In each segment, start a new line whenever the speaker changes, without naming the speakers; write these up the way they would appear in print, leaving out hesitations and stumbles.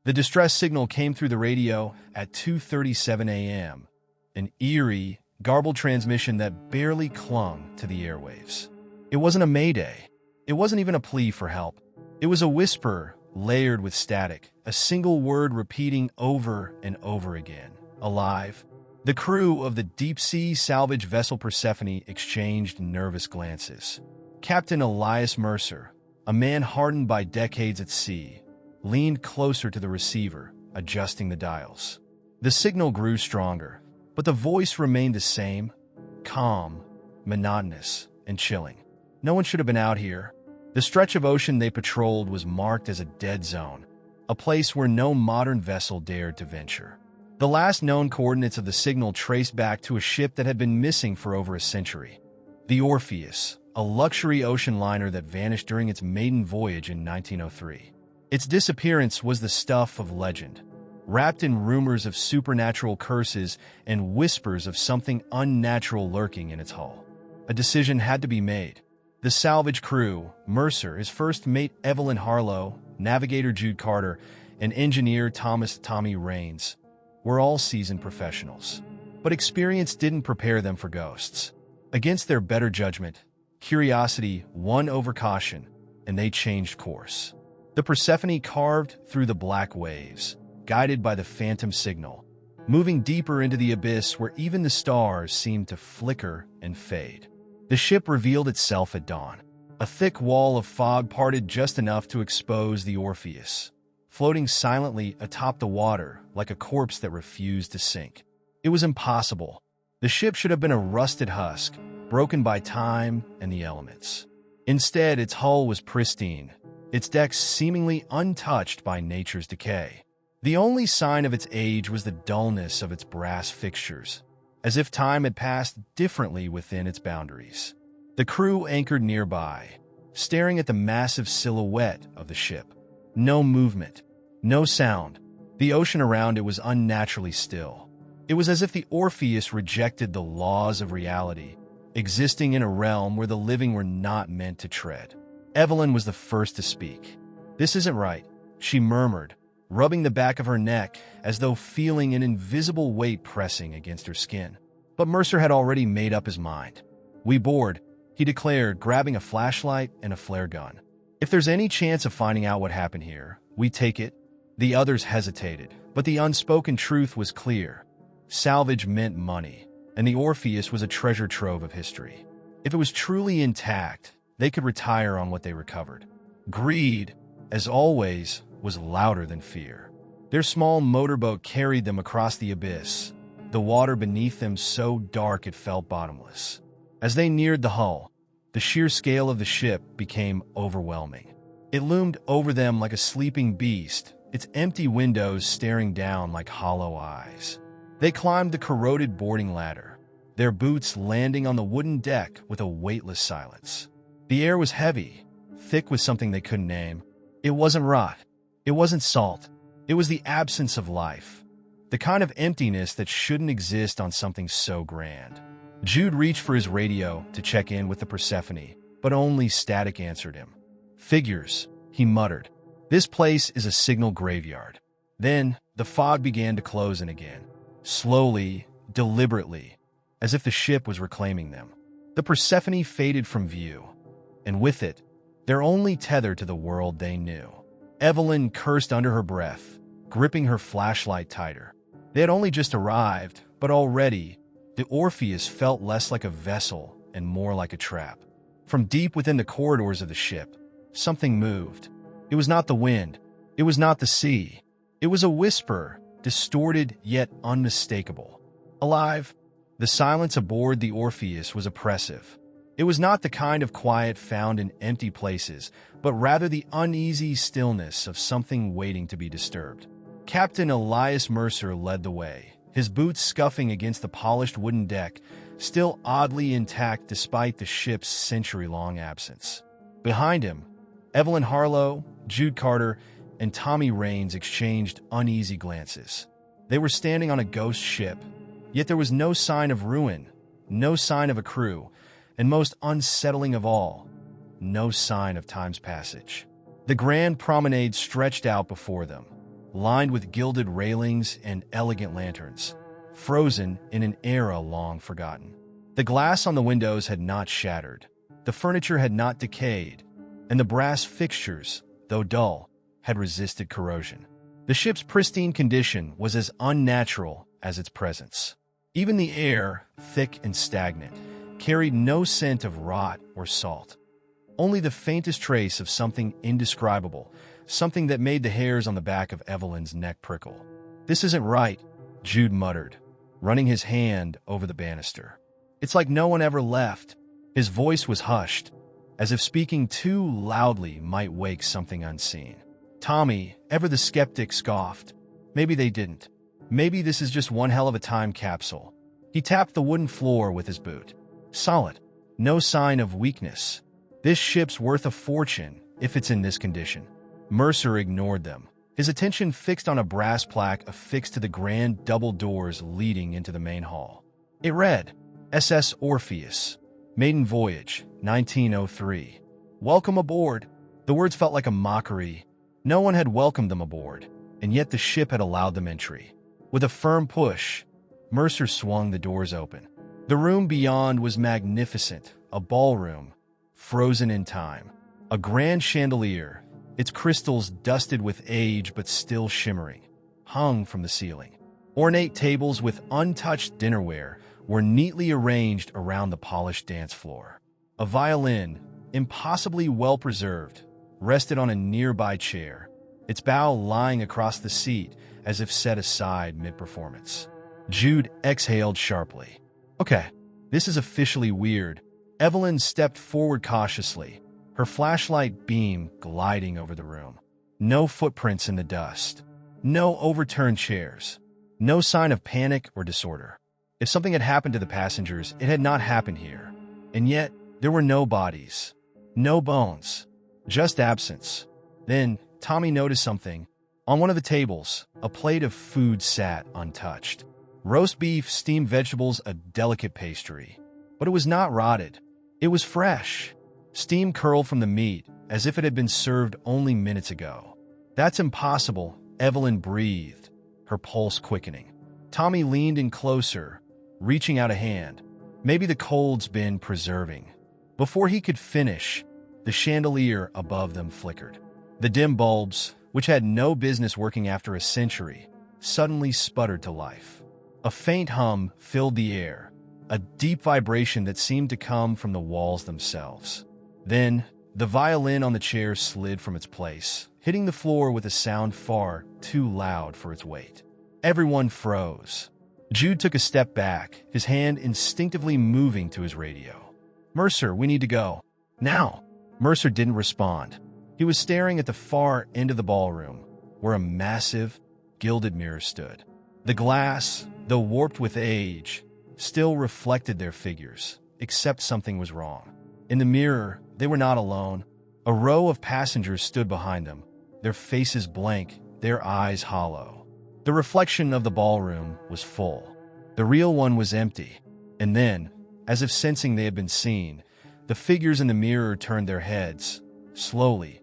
The distress signal came through the radio at 2:37 a.m., an eerie, garbled transmission that barely clung to the airwaves. It wasn't a mayday. It wasn't even a plea for help. It was a whisper layered with static, a single word repeating over and over again. Alive. The crew of the deep-sea salvage vessel Persephone exchanged nervous glances. Captain Elias Mercer, a man hardened by decades at sea, leaned closer to the receiver, adjusting the dials. The signal grew stronger, but the voice remained the same, calm, monotonous, and chilling. No one should have been out here. The stretch of ocean they patrolled was marked as a dead zone, a place where no modern vessel dared to venture. The last known coordinates of the signal traced back to a ship that had been missing for over a century. The Orpheus, a luxury ocean liner that vanished during its maiden voyage in 1903. Its disappearance was the stuff of legend, wrapped in rumors of supernatural curses and whispers of something unnatural lurking in its hull. A decision had to be made. The salvage crew, Mercer, his first mate Evelyn Harlow, navigator Jude Carter, and engineer Tommy Raines, were all seasoned professionals. But experience didn't prepare them for ghosts. Against their better judgment, curiosity won over caution, and they changed course. The Persephone carved through the black waves, guided by the phantom signal, moving deeper into the abyss where even the stars seemed to flicker and fade. The ship revealed itself at dawn. A thick wall of fog parted just enough to expose the Orpheus, floating silently atop the water like a corpse that refused to sink. It was impossible. The ship should have been a rusted husk, broken by time and the elements. Instead, its hull was pristine, its decks seemingly untouched by nature's decay. The only sign of its age was the dullness of its brass fixtures, as if time had passed differently within its boundaries. The crew anchored nearby, staring at the massive silhouette of the ship. No movement, no sound. The ocean around it was unnaturally still. It was as if the Orpheus rejected the laws of reality, existing in a realm where the living were not meant to tread. Evelyn was the first to speak. "This isn't right," she murmured, rubbing the back of her neck as though feeling an invisible weight pressing against her skin. But Mercer had already made up his mind. "We board," he declared, grabbing a flashlight and a flare gun. "If there's any chance of finding out what happened here, we take it." The others hesitated, but the unspoken truth was clear. Salvage meant money, and the Orpheus was a treasure trove of history. If it was truly intact, they could retire on what they recovered. Greed, as always, was louder than fear. Their small motorboat carried them across the abyss, the water beneath them so dark it felt bottomless. As they neared the hull, the sheer scale of the ship became overwhelming. It loomed over them like a sleeping beast, its empty windows staring down like hollow eyes. They climbed the corroded boarding ladder, their boots landing on the wooden deck with a weightless silence. The air was heavy, thick with something they couldn't name. It wasn't rot. It wasn't salt. It was the absence of life, the kind of emptiness that shouldn't exist on something so grand. Jude reached for his radio to check in with the Persephone, but only static answered him. "Figures," he muttered. "This place is a signal graveyard." Then the fog began to close in again, slowly, deliberately, as if the ship was reclaiming them. The Persephone faded from view, and with it, their only tether to the world they knew. Evelyn cursed under her breath, gripping her flashlight tighter. They had only just arrived, but already, the Orpheus felt less like a vessel and more like a trap. From deep within the corridors of the ship, something moved. It was not the wind. It was not the sea. It was a whisper, distorted yet unmistakable. Alive. The silence aboard the Orpheus was oppressive. It was not the kind of quiet found in empty places, but rather the uneasy stillness of something waiting to be disturbed. Captain Elias Mercer led the way, his boots scuffing against the polished wooden deck, still oddly intact despite the ship's century-long absence. Behind him, Evelyn Harlow, Jude Carter, and Tommy Raines exchanged uneasy glances. They were standing on a ghost ship, yet there was no sign of ruin, no sign of a crew, and most unsettling of all, no sign of time's passage. The grand promenade stretched out before them, lined with gilded railings and elegant lanterns, frozen in an era long forgotten. The glass on the windows had not shattered, the furniture had not decayed, and the brass fixtures, though dull, had resisted corrosion. The ship's pristine condition was as unnatural as its presence. Even the air, thick and stagnant, carried no scent of rot or salt. Only the faintest trace of something indescribable, something that made the hairs on the back of Evelyn's neck prickle. "This isn't right," Jude muttered, running his hand over the banister. "It's like no one ever left." His voice was hushed, as if speaking too loudly might wake something unseen. Tommy, ever the skeptic, scoffed. "Maybe they didn't. Maybe this is just one hell of a time capsule." He tapped the wooden floor with his boot. Solid. No sign of weakness. This ship's worth a fortune if it's in this condition. Mercer ignored them, his attention fixed on a brass plaque affixed to the grand double doors leading into the main hall. It read, SS Orpheus, Maiden Voyage, 1903. "Welcome aboard." The words felt like a mockery. No one had welcomed them aboard, and yet the ship had allowed them entry. With a firm push, Mercer swung the doors open. The room beyond was magnificent, a ballroom, frozen in time. A grand chandelier, its crystals dusted with age but still shimmering, hung from the ceiling. Ornate tables with untouched dinnerware were neatly arranged around the polished dance floor. A violin, impossibly well-preserved, rested on a nearby chair, its bow lying across the seat as if set aside mid-performance. Jude exhaled sharply. "Okay, this is officially weird." Evelyn stepped forward cautiously, her flashlight beam gliding over the room. No footprints in the dust. No overturned chairs. No sign of panic or disorder. If something had happened to the passengers, it had not happened here. And yet, there were no bodies. No bones. Just absence. Then, Tommy noticed something. On one of the tables, a plate of food sat untouched. Roast beef, steamed vegetables, a delicate pastry. But it was not rotted. It was fresh. Steam curled from the meat, as if it had been served only minutes ago. "That's impossible," Evelyn breathed, her pulse quickening. Tommy leaned in closer, reaching out a hand. "Maybe the cold's been preserving." Before he could finish, the chandelier above them flickered. The dim bulbs, which had no business working after a century, suddenly sputtered to life. A faint hum filled the air, a deep vibration that seemed to come from the walls themselves. Then, the violin on the chair slid from its place, hitting the floor with a sound far too loud for its weight. Everyone froze. Jude took a step back, his hand instinctively moving to his radio. "Mercer, we need to go. Now!" Mercer didn't respond. He was staring at the far end of the ballroom, where a massive, gilded mirror stood. The glass, though warped with age, still reflected their figures, except something was wrong. In the mirror, they were not alone. A row of passengers stood behind them, their faces blank, their eyes hollow. The reflection of the ballroom was full. The real one was empty. And then, as if sensing they had been seen, the figures in the mirror turned their heads, slowly,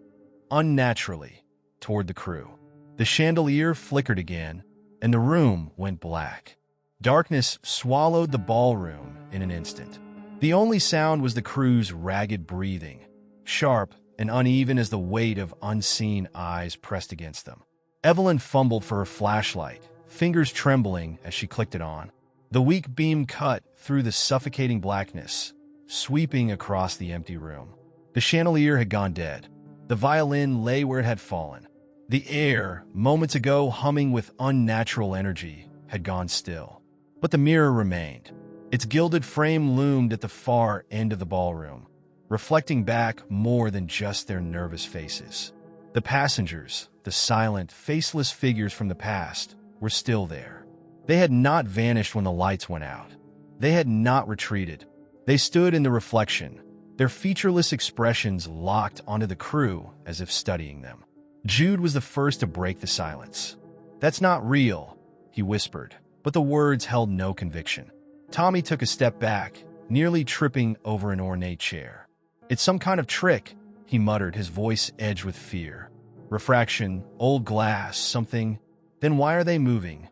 unnaturally, toward the crew. The chandelier flickered again, and the room went black. Darkness swallowed the ballroom in an instant. The only sound was the crew's ragged breathing, sharp and uneven as the weight of unseen eyes pressed against them. Evelyn fumbled for her flashlight, fingers trembling as she clicked it on. The weak beam cut through the suffocating blackness, sweeping across the empty room. The chandelier had gone dead. The violin lay where it had fallen. The air, moments ago humming with unnatural energy, had gone still. But the mirror remained. Its gilded frame loomed at the far end of the ballroom, reflecting back more than just their nervous faces. The passengers, the silent, faceless figures from the past, were still there. They had not vanished when the lights went out. They had not retreated. They stood in the reflection, their featureless expressions locked onto the crew as if studying them. Jude was the first to break the silence. "That's not real," he whispered, but the words held no conviction. Tommy took a step back, nearly tripping over an ornate chair. "It's some kind of trick," he muttered, his voice edged with fear. "Refraction, old glass, something." Then why are they moving?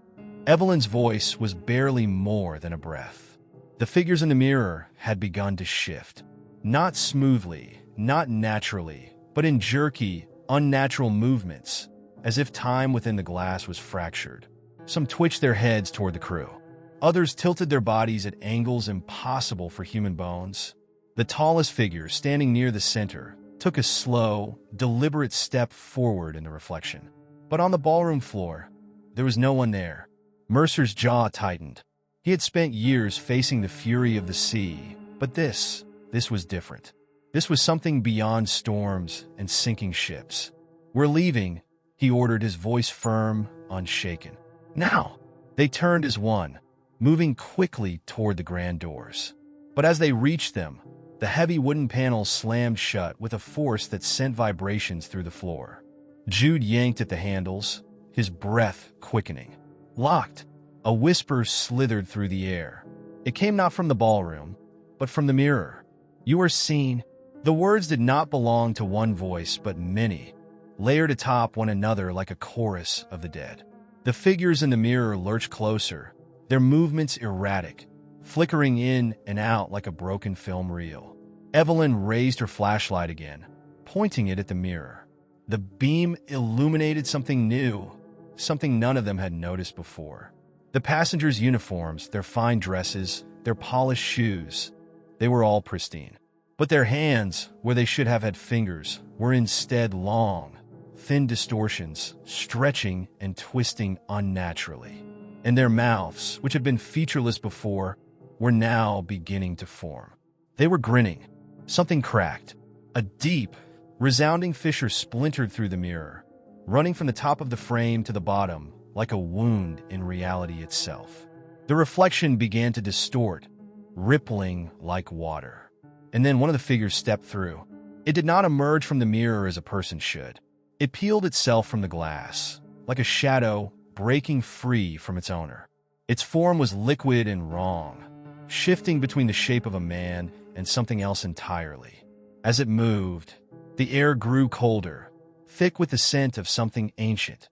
Evelyn's voice was barely more than a breath. The figures in the mirror had begun to shift. Not smoothly, not naturally, but in jerky, unnatural movements, as if time within the glass was fractured. Some twitched their heads toward the crew. Others tilted their bodies at angles impossible for human bones. The tallest figure, standing near the center, took a slow, deliberate step forward in the reflection. But on the ballroom floor, there was no one there. Mercer's jaw tightened. He had spent years facing the fury of the sea, but this was different. This was something beyond storms and sinking ships. "We're leaving," he ordered, his voice firm, unshaken. "Now!" They turned as one, moving quickly toward the grand doors. But as they reached them, the heavy wooden panels slammed shut with a force that sent vibrations through the floor. Jude yanked at the handles, his breath quickening. Locked, a whisper slithered through the air. It came not from the ballroom, but from the mirror. "You are seen." The words did not belong to one voice, but many, layered atop one another like a chorus of the dead. The figures in the mirror lurched closer, their movements erratic, flickering in and out like a broken film reel. Evelyn raised her flashlight again, pointing it at the mirror. The beam illuminated something new, something none of them had noticed before. The passengers' uniforms, their fine dresses, their polished shoes, they were all pristine. But their hands, where they should have had fingers, were instead long, thin distortions, stretching and twisting unnaturally. And their mouths, which had been featureless before, were now beginning to form. They were grinning. Something cracked. A deep, resounding fissure splintered through the mirror, running from the top of the frame to the bottom like a wound in reality itself. The reflection began to distort, rippling like water. And then one of the figures stepped through. It did not emerge from the mirror as a person should. It peeled itself from the glass, like a shadow breaking free from its owner. Its form was liquid and wrong, shifting between the shape of a man and something else entirely. As it moved, the air grew colder, thick with the scent of something ancient,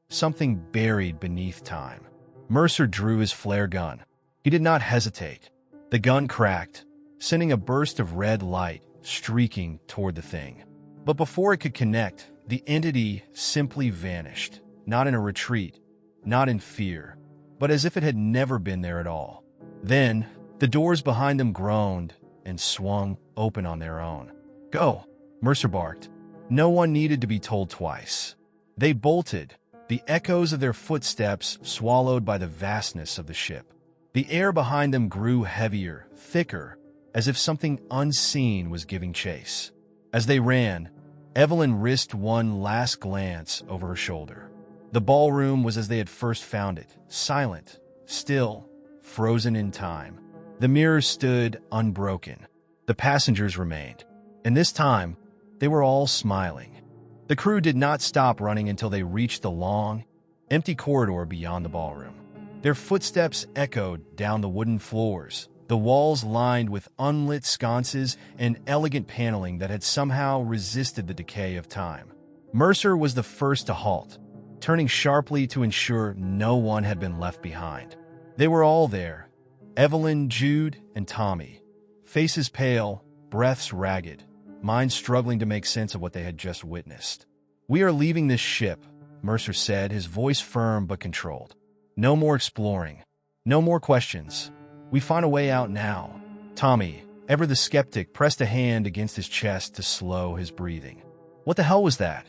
something buried beneath time. Mercer drew his flare gun. He did not hesitate. The gun cracked, sending a burst of red light streaking toward the thing. But before it could connect, the entity simply vanished, not in a retreat, not in fear, but as if it had never been there at all. Then, the doors behind them groaned and swung open on their own. "Go," Mercer barked. No one needed to be told twice. They bolted, the echoes of their footsteps swallowed by the vastness of the ship. The air behind them grew heavier, thicker, as if something unseen was giving chase. As they ran, Evelyn risked one last glance over her shoulder. The ballroom was as they had first found it, silent, still, frozen in time. The mirror stood unbroken. The passengers remained. And this time, they were all smiling. The crew did not stop running until they reached the long, empty corridor beyond the ballroom. Their footsteps echoed down the wooden floors, the walls lined with unlit sconces and elegant paneling that had somehow resisted the decay of time. Mercer was the first to halt, turning sharply to ensure no one had been left behind. They were all there, Evelyn, Jude, and Tommy, faces pale, breaths ragged, minds struggling to make sense of what they had just witnessed. "We are leaving this ship," Mercer said, his voice firm but controlled. "No more exploring. No more questions. We find a way out now." Tommy, ever the skeptic, pressed a hand against his chest to slow his breathing. What the hell was that?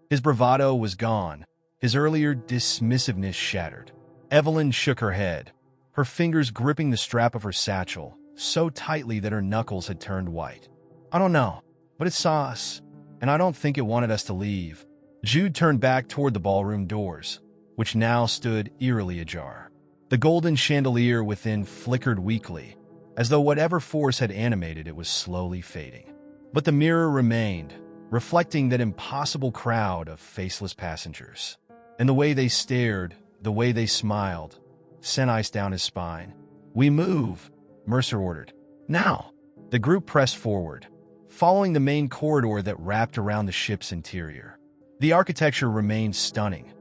His bravado was gone, his earlier dismissiveness shattered. Evelyn shook her head, her fingers gripping the strap of her satchel so tightly that her knuckles had turned white. "I don't know, but it saw us, and I don't think it wanted us to leave." Jude turned back toward the ballroom doors, which now stood eerily ajar. The golden chandelier within flickered weakly, as though whatever force had animated it was slowly fading. But the mirror remained, reflecting that impossible crowd of faceless passengers. And the way they stared, the way they smiled, sent ice down his spine. "We move," Mercer ordered. "Now!" The group pressed forward, following the main corridor that wrapped around the ship's interior. The architecture remained stunning,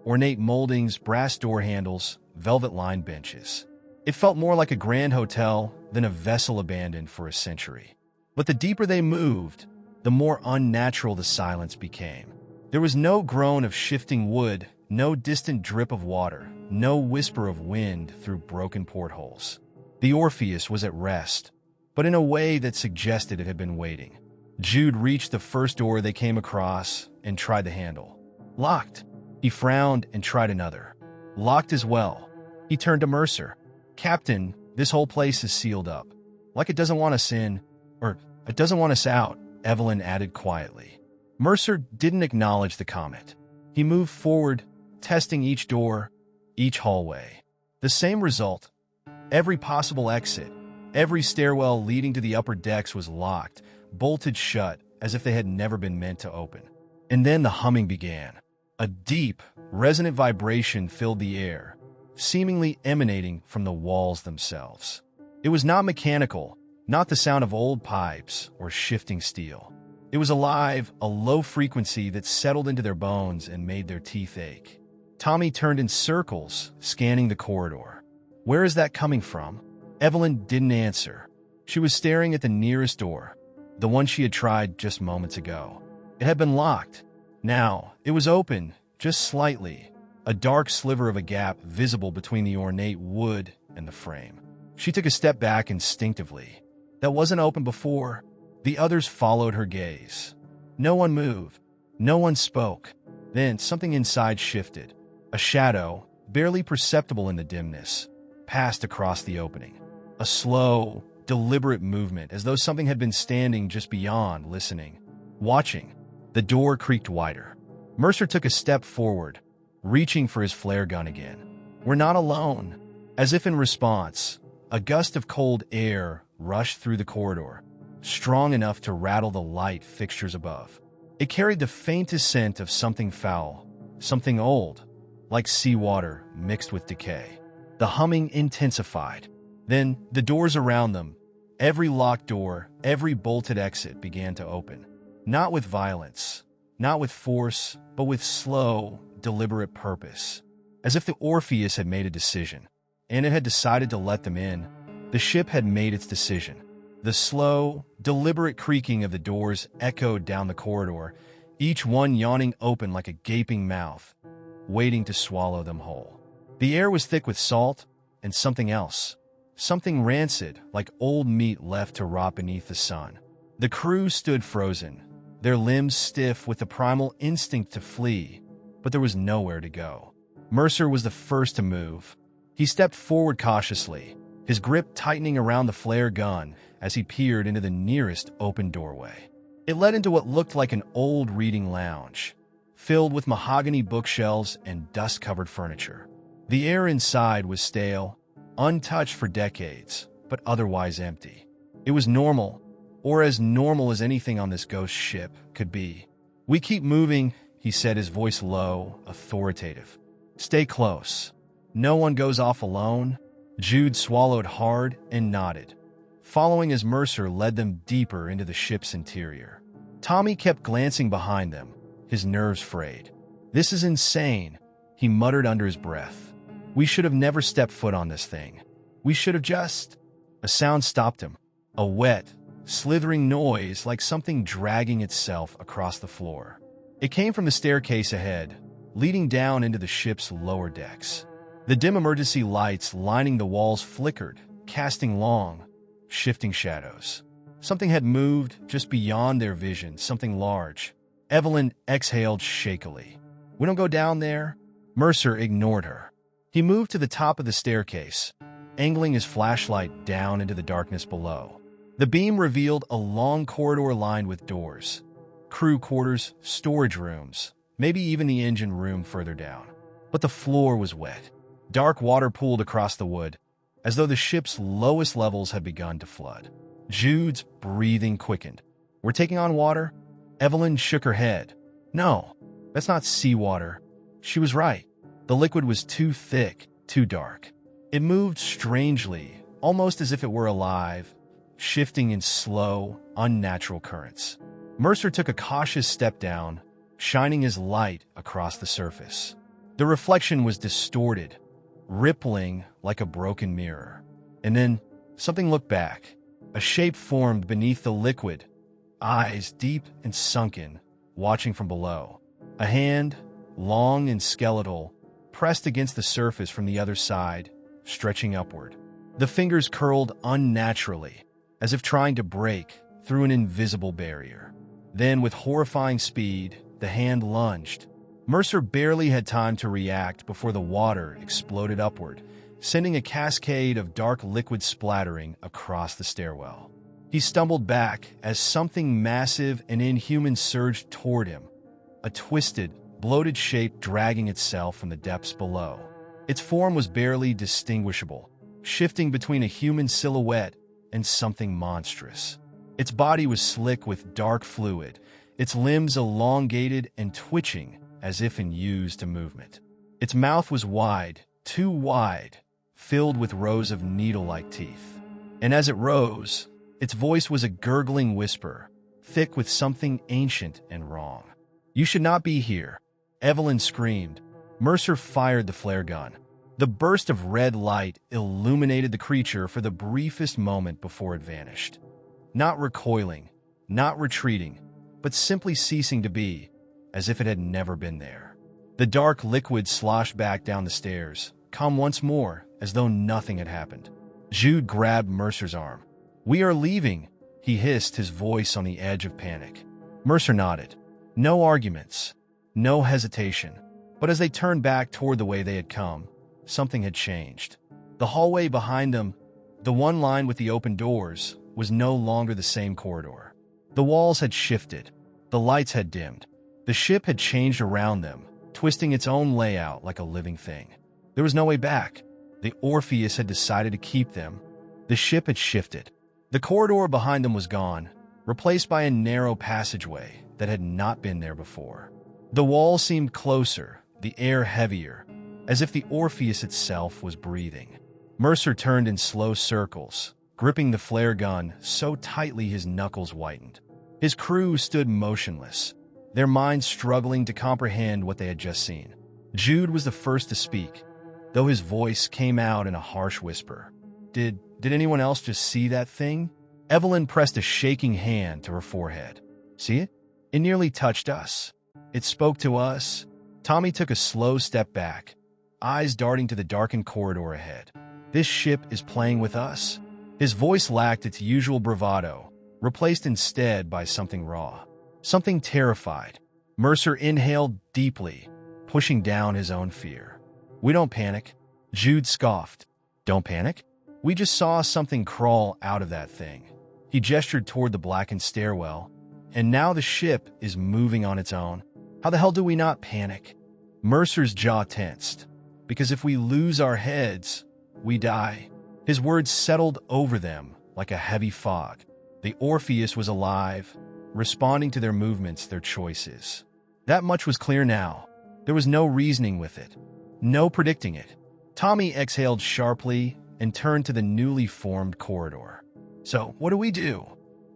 Ornate moldings, brass door handles, velvet-lined benches. It felt more like a grand hotel than a vessel abandoned for a century. But the deeper they moved, the more unnatural the silence became. There was no groan of shifting wood, no distant drip of water, no whisper of wind through broken portholes. The Orpheus was at rest, but in a way that suggested it had been waiting. Jude reached the first door they came across and tried the handle. Locked. He frowned and tried another. Locked as well. He turned to Mercer. "Captain, this whole place is sealed up. Like it doesn't want us in, or it doesn't want us out," Evelyn added quietly. Mercer didn't acknowledge the comment. He moved forward, testing each door, each hallway. The same result. Every possible exit, every stairwell leading to the upper decks was locked, bolted shut as if they had never been meant to open. And then the humming began. A deep, resonant vibration filled the air, seemingly emanating from the walls themselves. It was not mechanical, not the sound of old pipes or shifting steel. It was alive, a low frequency that settled into their bones and made their teeth ache. Tommy turned in circles, scanning the corridor. "Where is that coming from?" Evelyn didn't answer. She was staring at the nearest door, the one she had tried just moments ago. It had been locked. Now, it was open, just slightly, a dark sliver of a gap visible between the ornate wood and the frame. She took a step back instinctively. That wasn't open before. The others followed her gaze. No one moved. No one spoke. Then something inside shifted. A shadow, barely perceptible in the dimness, passed across the opening. A slow, deliberate movement, as though something had been standing just beyond, listening, watching. The door creaked wider. Mercer took a step forward, reaching for his flare gun again. "We're not alone." As if in response, a gust of cold air rushed through the corridor, strong enough to rattle the light fixtures above. It carried the faintest scent of something foul, something old, like seawater mixed with decay. The humming intensified. Then the doors around them, every locked door, every bolted exit began to open. Not with violence, not with force, but with slow, deliberate purpose. As if the Orpheus had made a decision, and it had decided to let them in. The ship had made its decision. The slow, deliberate creaking of the doors echoed down the corridor, each one yawning open like a gaping mouth, waiting to swallow them whole. The air was thick with salt and something else, something rancid, like old meat left to rot beneath the sun. The crew stood frozen, their limbs stiff with the primal instinct to flee, but there was nowhere to go. Mercer was the first to move. He stepped forward cautiously, his grip tightening around the flare gun as he peered into the nearest open doorway. It led into what looked like an old reading lounge, filled with mahogany bookshelves and dust-covered furniture. The air inside was stale, untouched for decades, but otherwise empty. It was normal, or as normal as anything on this ghost ship could be. "We keep moving," he said, his voice low, authoritative. "Stay close. No one goes off alone." Jude swallowed hard and nodded, following as Mercer led them deeper into the ship's interior. Tommy kept glancing behind them, his nerves frayed. "This is insane," he muttered under his breath. "We should have never stepped foot on this thing. We should have just—" A sound stopped him, a wet, slithering noise like something dragging itself across the floor. It came from the staircase ahead, leading down into the ship's lower decks. The dim emergency lights lining the walls flickered, casting long, shifting shadows. Something had moved just beyond their vision, something large. Evelyn exhaled shakily. "We don't go down there." Mercer ignored her. He moved to the top of the staircase, angling his flashlight down into the darkness below. The beam revealed a long corridor lined with doors. Crew quarters, storage rooms, maybe even the engine room further down. But the floor was wet. Dark water pooled across the wood, as though the ship's lowest levels had begun to flood. Jude's breathing quickened. "We're taking on water?" Evelyn shook her head. "No, that's not seawater." She was right. The liquid was too thick, too dark. It moved strangely, almost as if it were alive, shifting in slow, unnatural currents. Mercer took a cautious step down, shining his light across the surface. The reflection was distorted, rippling like a broken mirror. And then something looked back. A shape formed beneath the liquid, eyes deep and sunken, watching from below. A hand, long and skeletal, pressed against the surface from the other side, stretching upward. The fingers curled unnaturally, as if trying to break through an invisible barrier. Then, with horrifying speed, the hand lunged. Mercer barely had time to react before the water exploded upward, sending a cascade of dark liquid splattering across the stairwell. He stumbled back as something massive and inhuman surged toward him, a twisted, bloated shape dragging itself from the depths below. Its form was barely distinguishable, shifting between a human silhouette and something monstrous. Its body was slick with dark fluid, its limbs elongated and twitching as if unused to movement. Its mouth was wide, too wide, filled with rows of needle-like teeth. And as it rose, its voice was a gurgling whisper, thick with something ancient and wrong. "You should not be here," Evelyn screamed. Mercer fired the flare gun. The burst of red light illuminated the creature for the briefest moment before it vanished. Not recoiling, not retreating, but simply ceasing to be, as if it had never been there. The dark liquid sloshed back down the stairs, calm once more, as though nothing had happened. Jude grabbed Mercer's arm. "We are leaving," he hissed, his voice on the edge of panic. Mercer nodded. No arguments, no hesitation. But as they turned back toward the way they had come, something had changed. The hallway behind them, the one lined with the open doors, was no longer the same corridor. The walls had shifted. The lights had dimmed. The ship had changed around them, twisting its own layout like a living thing. There was no way back. The Orpheus had decided to keep them. The ship had shifted. The corridor behind them was gone, replaced by a narrow passageway that had not been there before. The walls seemed closer, the air heavier, as if the Orpheus itself was breathing. Mercer turned in slow circles, gripping the flare gun so tightly his knuckles whitened. His crew stood motionless, their minds struggling to comprehend what they had just seen. Jude was the first to speak, though his voice came out in a harsh whisper. Did anyone else just see that thing?" Evelyn pressed a shaking hand to her forehead. "See it? It nearly touched us. It spoke to us." Tommy took a slow step back, eyes darting to the darkened corridor ahead. "This ship is playing with us." His voice lacked its usual bravado, replaced instead by something raw, something terrified. Mercer inhaled deeply, pushing down his own fear. "We don't panic," Jude scoffed. "Don't panic? We just saw something crawl out of that thing." He gestured toward the blackened stairwell. "And now the ship is moving on its own. How the hell do we not panic?" Mercer's jaw tensed. "Because if we lose our heads, we die." His words settled over them like a heavy fog. The Orpheus was alive, responding to their movements, their choices. That much was clear now. There was no reasoning with it, no predicting it. Tommy exhaled sharply and turned to the newly formed corridor. "So, what do we do?"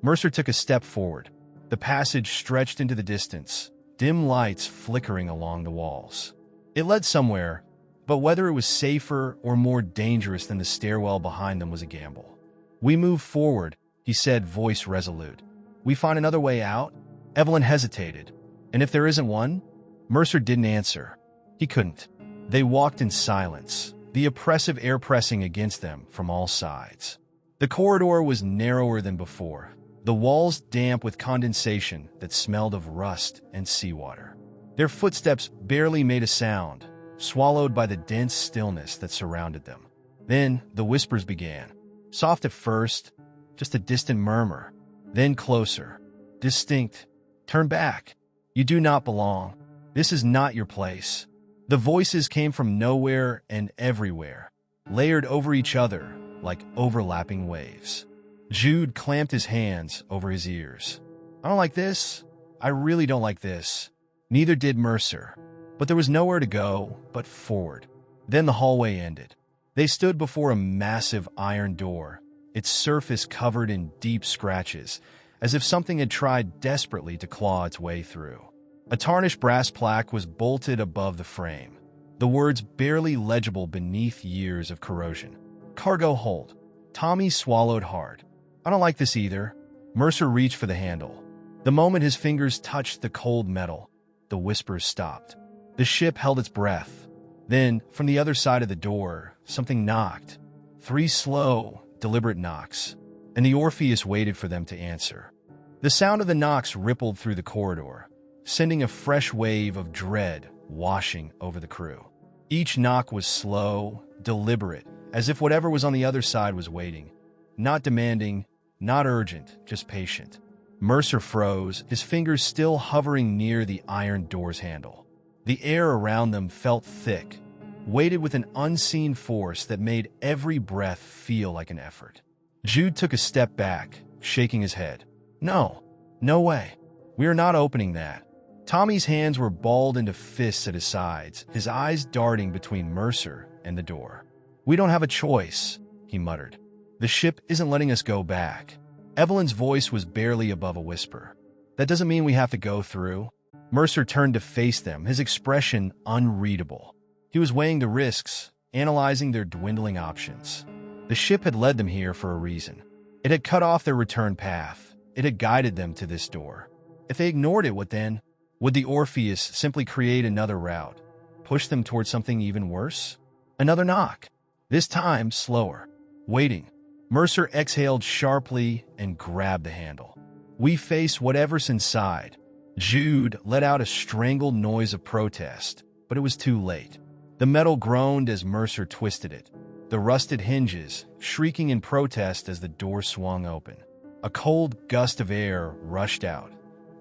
Mercer took a step forward. The passage stretched into the distance, dim lights flickering along the walls. It led somewhere, but whether it was safer or more dangerous than the stairwell behind them was a gamble. "We move forward," he said, voice resolute. "We find another way out?" Evelyn hesitated. "And if there isn't one?" Mercer didn't answer. He couldn't. They walked in silence, the oppressive air pressing against them from all sides. The corridor was narrower than before, the walls damp with condensation that smelled of rust and seawater. Their footsteps barely made a sound, swallowed by the dense stillness that surrounded them. Then the whispers began, soft at first, just a distant murmur, then closer, distinct. "Turn back. You do not belong. This is not your place." The voices came from nowhere and everywhere, layered over each other like overlapping waves. Jude clamped his hands over his ears. "I don't like this. I really don't like this." Neither did Mercer. But there was nowhere to go but forward. Then the hallway ended. They stood before a massive iron door, its surface covered in deep scratches, as if something had tried desperately to claw its way through. A tarnished brass plaque was bolted above the frame. the words barely legible beneath years of corrosion. Cargo hold. Tommy swallowed hard. I don't like this either. Mercer reached for the handle. The moment his fingers touched the cold metal, the whispers stopped. The ship held its breath. Then, from the other side of the door, something knocked. 3 slow, deliberate knocks, and the Orpheus waited for them to answer. The sound of the knocks rippled through the corridor, sending a fresh wave of dread washing over the crew. Each knock was slow, deliberate, as if whatever was on the other side was waiting. Not demanding, not urgent, just patient. Mercer froze, his fingers still hovering near the iron door's handle. The air around them felt thick, weighted with an unseen force that made every breath feel like an effort. Jude took a step back, shaking his head. No way. We are not opening that. Tommy's hands were balled into fists at his sides, his eyes darting between Mercer and the door. We don't have a choice, he muttered. The ship isn't letting us go back. Evelyn's voice was barely above a whisper. That doesn't mean we have to go through. Mercer turned to face them, his expression unreadable. He was weighing the risks, analyzing their dwindling options. The ship had led them here for a reason. It had cut off their return path. It had guided them to this door. If they ignored it, what then? Would the Orpheus simply create another route, push them towards something even worse? Another knock, this time slower. Waiting. Mercer exhaled sharply and grabbed the handle. We face whatever's inside. Jude let out a strangled noise of protest, but it was too late. The metal groaned as Mercer twisted it, the rusted hinges shrieking in protest as the door swung open. A cold gust of air rushed out,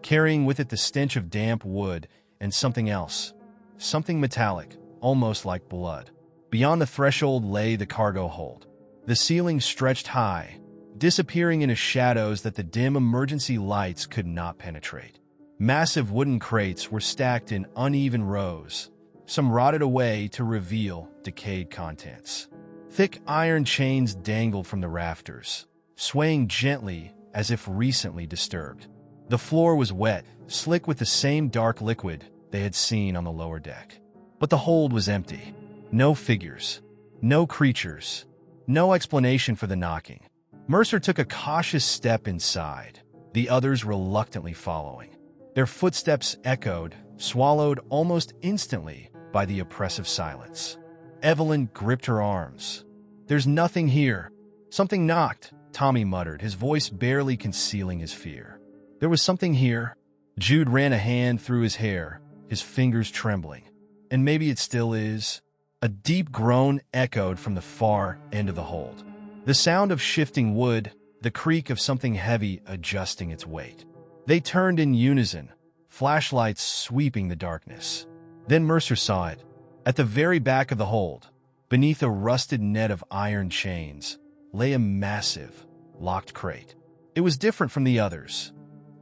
carrying with it the stench of damp wood and something else, something metallic, almost like blood. Beyond the threshold lay the cargo hold. The ceiling stretched high, disappearing into shadows that the dim emergency lights could not penetrate. Massive wooden crates were stacked in uneven rows, some rotted away to reveal decayed contents. Thick iron chains dangled from the rafters, swaying gently as if recently disturbed. The floor was wet, slick with the same dark liquid they had seen on the lower deck. But the hold was empty. No figures, no creatures, no explanation for the knocking. Mercer took a cautious step inside, the others reluctantly following. Their footsteps echoed, swallowed almost instantly by the oppressive silence. Evelyn gripped her arms. There's nothing here. Something knocked, Tommy muttered, his voice barely concealing his fear. There was something here. Jude ran a hand through his hair, his fingers trembling. And maybe it still is. A deep groan echoed from the far end of the hold. The sound of shifting wood, the creak of something heavy adjusting its weight. They turned in unison, flashlights sweeping the darkness. Then Mercer saw it. At the very back of the hold, beneath a rusted net of iron chains, lay a massive, locked crate. It was different from the others.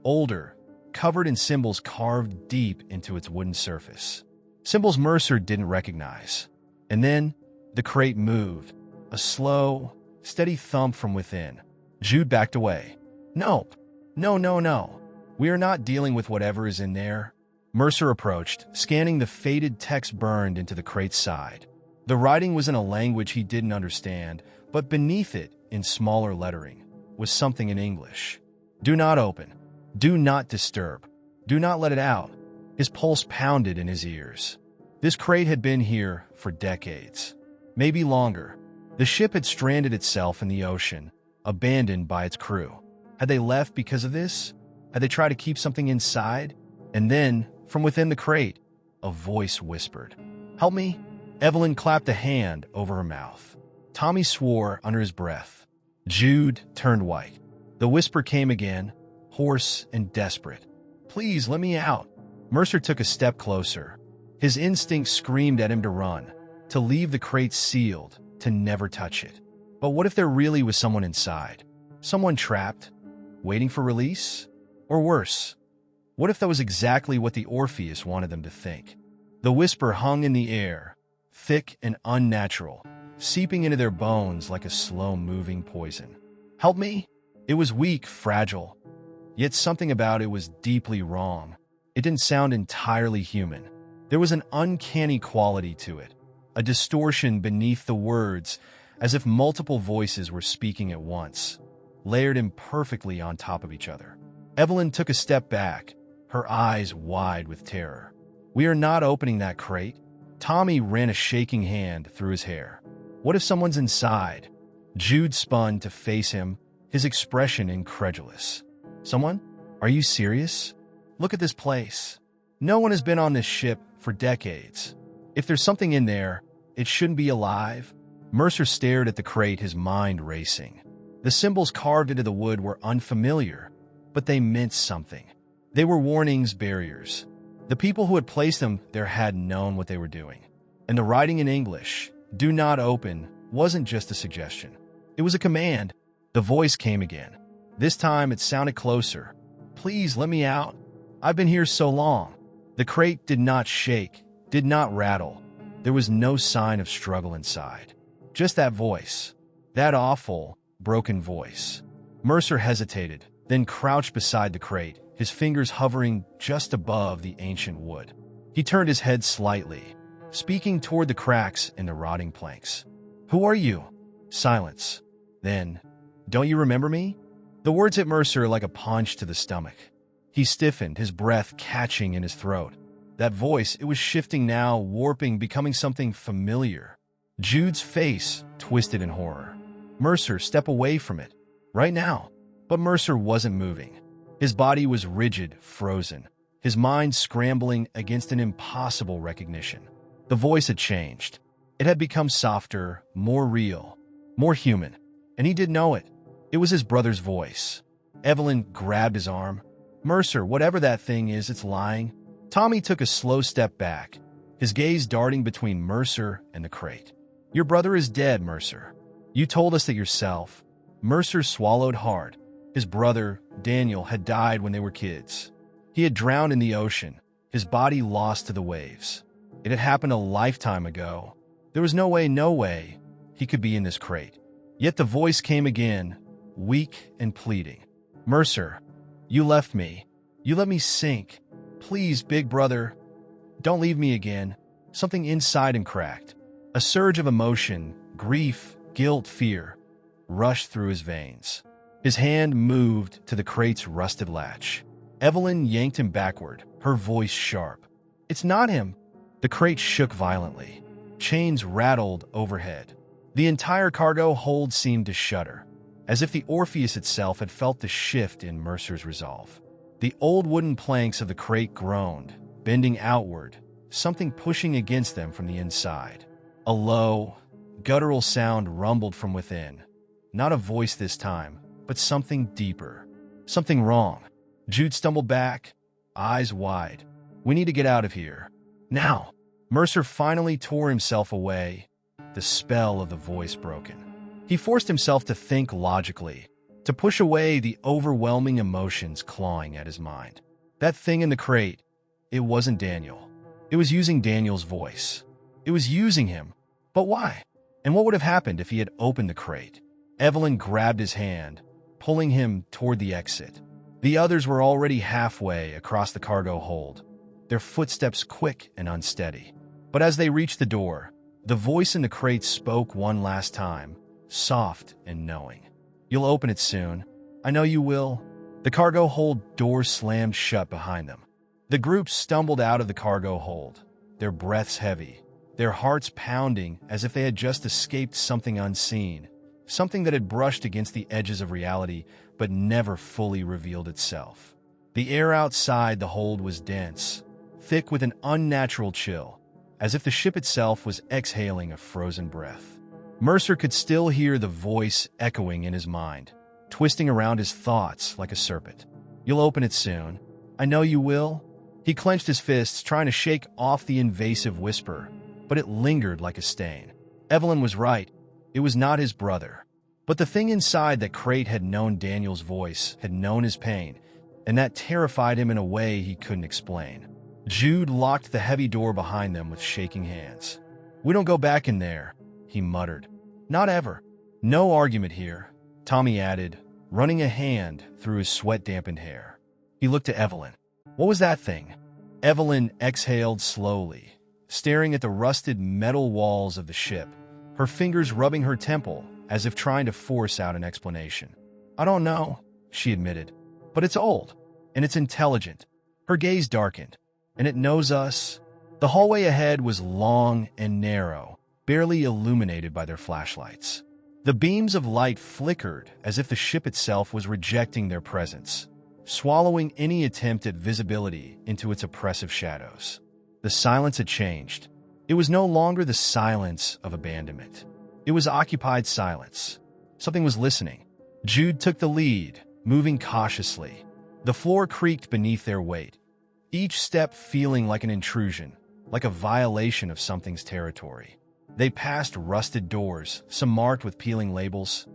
Older, covered in symbols carved deep into its wooden surface. Symbols Mercer didn't recognize. And then, the crate moved. A slow, steady thump from within. Jude backed away. Nope. No. We are not dealing with whatever is in there. Mercer approached, scanning the faded text burned into the crate's side. The writing was in a language he didn't understand, but beneath it, in smaller lettering, was something in English. Do not open. Do not disturb. Do not let it out. His pulse pounded in his ears. This crate had been here for decades. Maybe longer. The ship had stranded itself in the ocean, abandoned by its crew. Had they left because of this? Had they tried to keep something inside? And then, from within the crate, a voice whispered, "Help me." Evelyn clapped a hand over her mouth. Tommy swore under his breath. Jude turned white. The whisper came again, hoarse and desperate. "Please, let me out." Mercer took a step closer. His instinct screamed at him to run, to leave the crate sealed, to never touch it. But what if there really was someone inside? Someone trapped, waiting for release? Or worse, what if that was exactly what the Orpheus wanted them to think? The whisper hung in the air, thick and unnatural, seeping into their bones like a slow-moving poison. "Help me?" It was weak, fragile, yet something about it was deeply wrong. It didn't sound entirely human. There was an uncanny quality to it, a distortion beneath the words, as if multiple voices were speaking at once, layered imperfectly on top of each other. Evelyn took a step back, her eyes wide with terror. "We are not opening that crate." Tommy ran a shaking hand through his hair. "What if someone's inside?" Jude spun to face him, his expression incredulous. "Someone? Are you serious? Look at this place. No one has been on this ship for decades. If there's something in there, it shouldn't be alive." Mercer stared at the crate, his mind racing. The symbols carved into the wood were unfamiliar, but they meant something. They were warnings, barriers. The people who had placed them there had known what they were doing. And the writing in English, "Do not open," wasn't just a suggestion. It was a command. The voice came again. This time it sounded closer. "Please let me out. I've been here so long." The crate did not shake, did not rattle. There was no sign of struggle inside. Just that voice. That awful, broken voice. Mercer hesitated, then crouched beside the crate, his fingers hovering just above the ancient wood. He turned his head slightly, speaking toward the cracks in the rotting planks. "Who are you?" Silence. Then, "Don't you remember me?" The words hit Mercer like a punch to the stomach. He stiffened, his breath catching in his throat. That voice, it was shifting now, warping, becoming something familiar. Jude's face twisted in horror. "Mercer, step away from it. Right now." But Mercer wasn't moving. His body was rigid, frozen, his mind scrambling against an impossible recognition. The voice had changed. It had become softer, more real, more human, and he didn't know it. It was his brother's voice. Evelyn grabbed his arm. "Mercer, whatever that thing is, it's lying." Tommy took a slow step back, his gaze darting between Mercer and the crate. "Your brother is dead, Mercer. You told us that yourself." Mercer swallowed hard. His brother, Daniel, had died when they were kids. He had drowned in the ocean, his body lost to the waves. It had happened a lifetime ago. There was no way he could be in this crate. Yet the voice came again, weak and pleading. "Mercer, you left me. You let me sink. Please, big brother, don't leave me again." Something inside him cracked. A surge of emotion, grief, guilt, fear, rushed through his veins. His hand moved to the crate's rusted latch. Evelyn yanked him backward, her voice sharp. "It's not him." The crate shook violently. Chains rattled overhead. The entire cargo hold seemed to shudder, as if the Orpheus itself had felt the shift in Mercer's resolve. The old wooden planks of the crate groaned, bending outward, something pushing against them from the inside. A low, guttural sound rumbled from within. Not a voice this time, but something deeper. Something wrong. Jude stumbled back, eyes wide. "We need to get out of here. Now." Mercer finally tore himself away, the spell of the voice broken. He forced himself to think logically, to push away the overwhelming emotions clawing at his mind. That thing in the crate, it wasn't Daniel. It was using Daniel's voice. It was using him. But why? And what would have happened if he had opened the crate? Evelyn grabbed his hand, pulling him toward the exit. The others were already halfway across the cargo hold, their footsteps quick and unsteady. But as they reached the door, the voice in the crate spoke one last time, soft and knowing. "You'll open it soon. I know you will." The cargo hold door slammed shut behind them. The group stumbled out of the cargo hold, their breaths heavy, their hearts pounding as if they had just escaped something unseen, something that had brushed against the edges of reality but never fully revealed itself. The air outside the hold was dense, thick with an unnatural chill, as if the ship itself was exhaling a frozen breath. Mercer could still hear the voice echoing in his mind, twisting around his thoughts like a serpent. "You'll open it soon. I know you will." He clenched his fists, trying to shake off the invasive whisper, but it lingered like a stain. Evelyn was right. It was not his brother. But the thing inside that crate had known Daniel's voice, had known his pain, and that terrified him in a way he couldn't explain. Jude locked the heavy door behind them with shaking hands. "We don't go back in there," he muttered. "Not ever." "No argument here," Tommy added, running a hand through his sweat-dampened hair. He looked to Evelyn. "What was that thing?" Evelyn exhaled slowly, staring at the rusted metal walls of the ship, her fingers rubbing her temple as if trying to force out an explanation. "I don't know," she admitted, "but it's old, and it's intelligent." Her gaze darkened. "And it knows us." The hallway ahead was long and narrow, barely illuminated by their flashlights. The beams of light flickered as if the ship itself was rejecting their presence, swallowing any attempt at visibility into its oppressive shadows. The silence had changed. It was no longer the silence of abandonment. It was occupied silence. Something was listening. Jude took the lead, moving cautiously. The floor creaked beneath their weight, each step feeling like an intrusion, like a violation of something's territory. They passed rusted doors, some marked with peeling labels.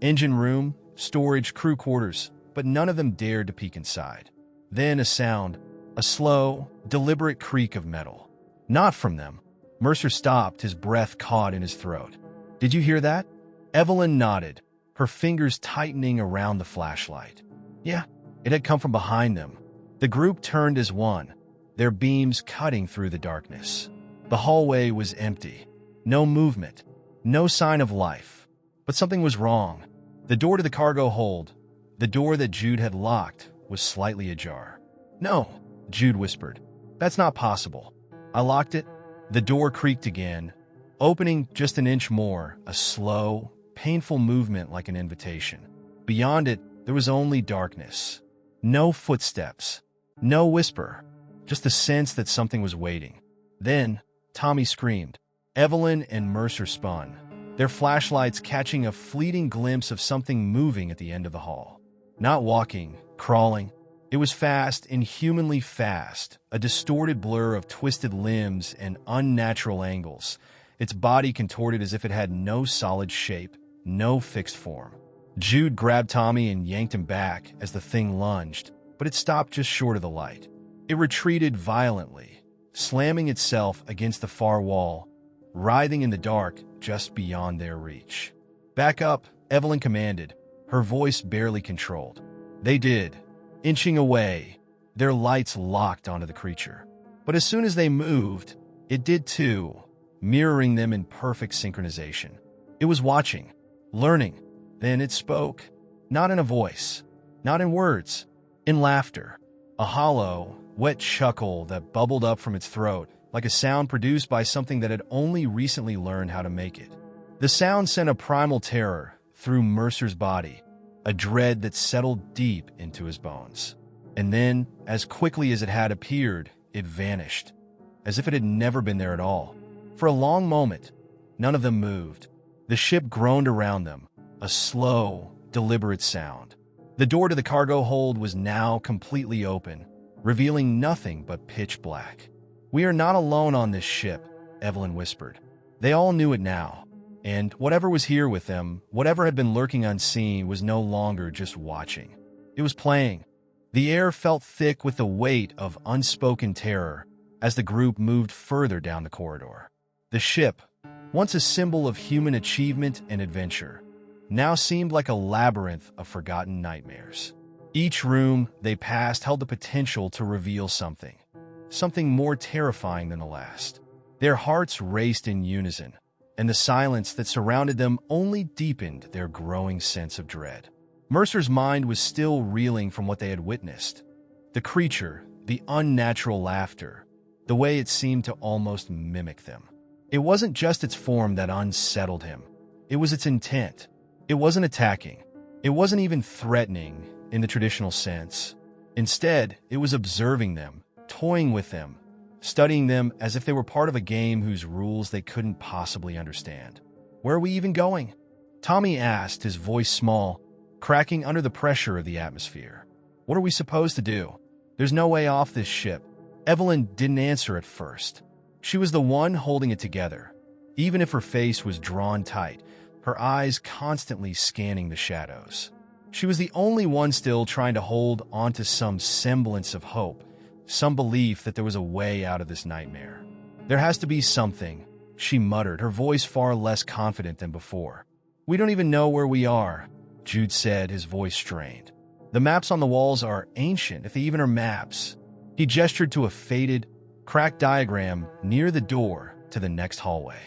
Engine room, storage, crew quarters, but none of them dared to peek inside. Then a sound, a slow, deliberate creak of metal. Not from them. Mercer stopped, his breath caught in his throat. "Did you hear that?" Evelyn nodded, her fingers tightening around the flashlight. Yeah, it had come from behind them. The group turned as one, their beams cutting through the darkness. The hallway was empty. No movement, no sign of life. But something was wrong. The door to the cargo hold, the door that Jude had locked, was slightly ajar. "No," Jude whispered. "That's not possible. I locked it." The door creaked again, opening just an inch more, a slow, painful movement like an invitation. Beyond it, there was only darkness. No footsteps, no whisper, just the sense that something was waiting. Then, Tommy screamed. Evelyn and Mercer spun, their flashlights catching a fleeting glimpse of something moving at the end of the hall. Not walking, crawling. It was fast, inhumanly fast, a distorted blur of twisted limbs and unnatural angles, its body contorted as if it had no solid shape, no fixed form. Jude grabbed Tommy and yanked him back as the thing lunged, but it stopped just short of the light. It retreated violently, slamming itself against the far wall, writhing in the dark just beyond their reach. "Back up," Evelyn commanded, her voice barely controlled. They did, inching away, their lights locked onto the creature. But as soon as they moved, it did too, mirroring them in perfect synchronization. It was watching, learning. Then it spoke, not in a voice, not in words, in laughter. A hollow, wet chuckle that bubbled up from its throat, like a sound produced by something that had only recently learned how to make it. The sound sent a primal terror through Mercer's body, a dread that settled deep into his bones. And then, as quickly as it had appeared, it vanished, as if it had never been there at all. For a long moment, none of them moved. The ship groaned around them, a slow, deliberate sound. The door to the cargo hold was now completely open, revealing nothing but pitch black. "We are not alone on this ship," Evelyn whispered. They all knew it now, and whatever was here with them, whatever had been lurking unseen, was no longer just watching. It was playing. The air felt thick with the weight of unspoken terror as the group moved further down the corridor. The ship, once a symbol of human achievement and adventure, now seemed like a labyrinth of forgotten nightmares. Each room they passed held the potential to reveal something more terrifying than the last. Their hearts raced in unison, and the silence that surrounded them only deepened their growing sense of dread. Mercer's mind was still reeling from what they had witnessed. The creature, the unnatural laughter, the way it seemed to almost mimic them. It wasn't just its form that unsettled him. It was its intent. It wasn't attacking. It wasn't even threatening in the traditional sense. Instead, it was observing them, toying with them, studying them as if they were part of a game whose rules they couldn't possibly understand. "Where are we even going?" Tommy asked, his voice small, cracking under the pressure of the atmosphere. "What are we supposed to do? There's no way off this ship." Evelyn didn't answer at first. She was the one holding it together, even if her face was drawn tight, her eyes constantly scanning the shadows. She was the only one still trying to hold onto some semblance of hope, some belief that there was a way out of this nightmare. "There has to be something," she muttered, her voice far less confident than before. "We don't even know where we are," Jude said, his voice strained. "The maps on the walls are ancient, if they even are maps. He gestured to a faded, cracked diagram near the door to the next hallway.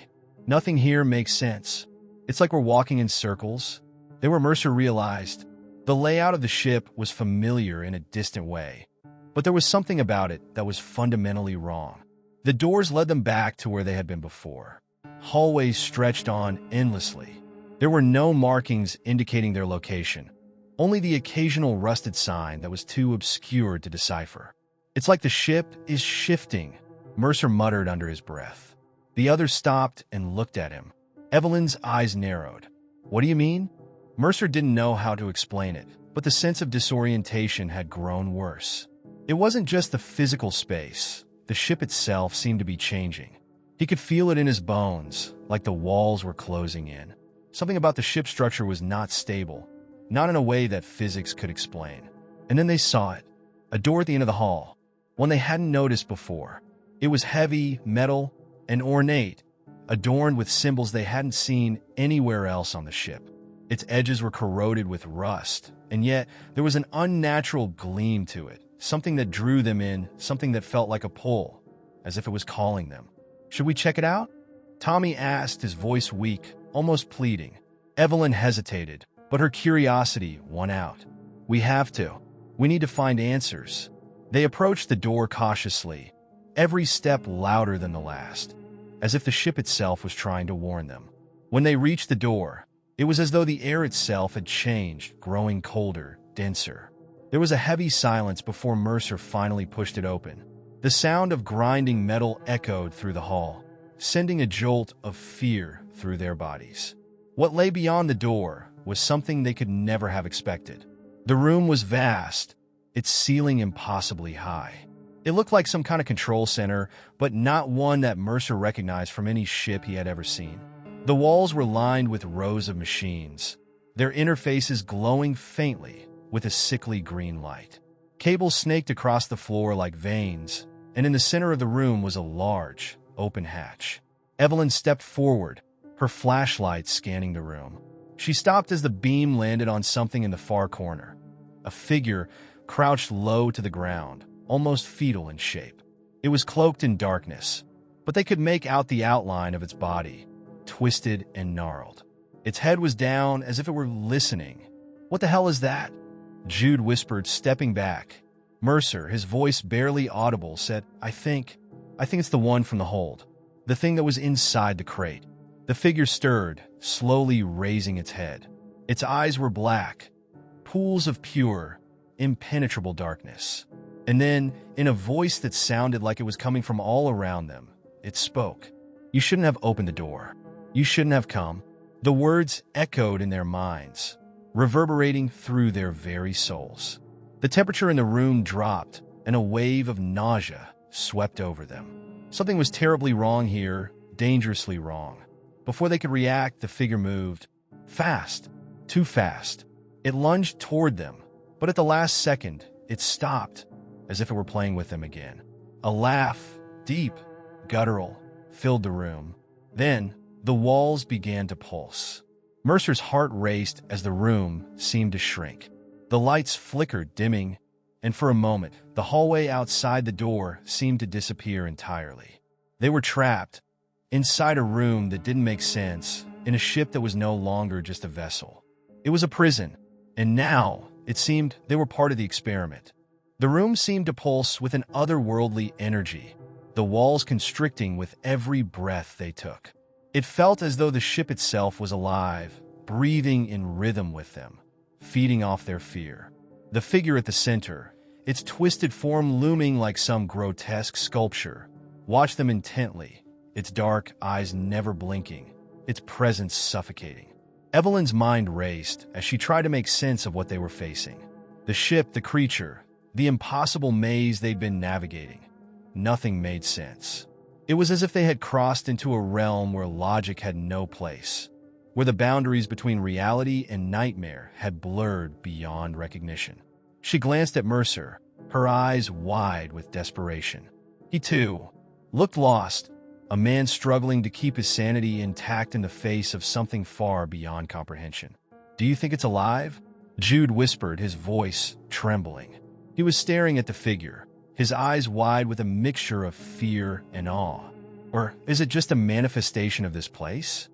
Nothing here makes sense. It's like we're walking in circles. Then where Mercer realized the layout of the ship was familiar in a distant way, but there was something about it that was fundamentally wrong. The doors led them back to where they had been before. Hallways stretched on endlessly. There were no markings indicating their location, only the occasional rusted sign that was too obscure to decipher. It's like the ship is shifting, Mercer muttered under his breath. The others stopped and looked at him. Evelyn's eyes narrowed. What do you mean? Mercer didn't know how to explain it, but the sense of disorientation had grown worse. It wasn't just the physical space. The ship itself seemed to be changing. He could feel it in his bones, like the walls were closing in. Something about the ship's structure was not stable, not in a way that physics could explain. And then they saw it. A door at the end of the hall, one they hadn't noticed before. It was heavy, metal, and ornate, adorned with symbols they hadn't seen anywhere else on the ship. Its edges were corroded with rust, and yet there was an unnatural gleam to it, something that drew them in, something that felt like a pull, as if it was calling them. Should we check it out? Tommy asked, his voice weak, almost pleading. Evelyn hesitated, but her curiosity won out. We have to. We need to find answers. They approached the door cautiously, every step louder than the last, as if the ship itself was trying to warn them. When they reached the door, it was as though the air itself had changed, growing colder, denser. There was a heavy silence before Mercer finally pushed it open. The sound of grinding metal echoed through the hall, sending a jolt of fear through their bodies. What lay beyond the door was something they could never have expected. The room was vast, its ceiling impossibly high. It looked like some kind of control center, but not one that Mercer recognized from any ship he had ever seen. The walls were lined with rows of machines, their interfaces glowing faintly with a sickly green light. Cables snaked across the floor like veins, and in the center of the room was a large, open hatch. Evelyn stepped forward, her flashlight scanning the room. She stopped as the beam landed on something in the far corner. A figure crouched low to the ground, almost fetal in shape. It was cloaked in darkness, but they could make out the outline of its body, twisted and gnarled. Its head was down as if it were listening. What the hell is that? Jude whispered, stepping back. Mercer, his voice barely audible, said, I think it's the one from the hold. The thing that was inside the crate. The figure stirred, slowly raising its head. Its eyes were black, pools of pure, impenetrable darkness. And then, in a voice that sounded like it was coming from all around them, it spoke. You shouldn't have opened the door. You shouldn't have come. The words echoed in their minds, reverberating through their very souls. The temperature in the room dropped, and a wave of nausea swept over them. Something was terribly wrong here, dangerously wrong. Before they could react, the figure moved. Fast. Too fast. It lunged toward them, but at the last second, it stopped, as if it were playing with them again. A laugh, deep, guttural, filled the room. Then, the walls began to pulse. Mercer's heart raced as the room seemed to shrink. The lights flickered, dimming, and for a moment, the hallway outside the door seemed to disappear entirely. They were trapped, inside a room that didn't make sense, in a ship that was no longer just a vessel. It was a prison, and now, it seemed, they were part of the experiment. The room seemed to pulse with an otherworldly energy, the walls constricting with every breath they took. It felt as though the ship itself was alive, breathing in rhythm with them, feeding off their fear. The figure at the center, its twisted form looming like some grotesque sculpture, watched them intently, its dark eyes never blinking, its presence suffocating. Evelyn's mind raced as she tried to make sense of what they were facing. The ship, the creature, the impossible maze they'd been navigating. Nothing made sense. It was as if they had crossed into a realm where logic had no place, where the boundaries between reality and nightmare had blurred beyond recognition. She glanced at Mercer, her eyes wide with desperation. He, too, looked lost, a man struggling to keep his sanity intact in the face of something far beyond comprehension. Do you think it's alive? Jude whispered, his voice trembling. He was staring at the figure, his eyes wide with a mixture of fear and awe. Or is it just a manifestation of this place?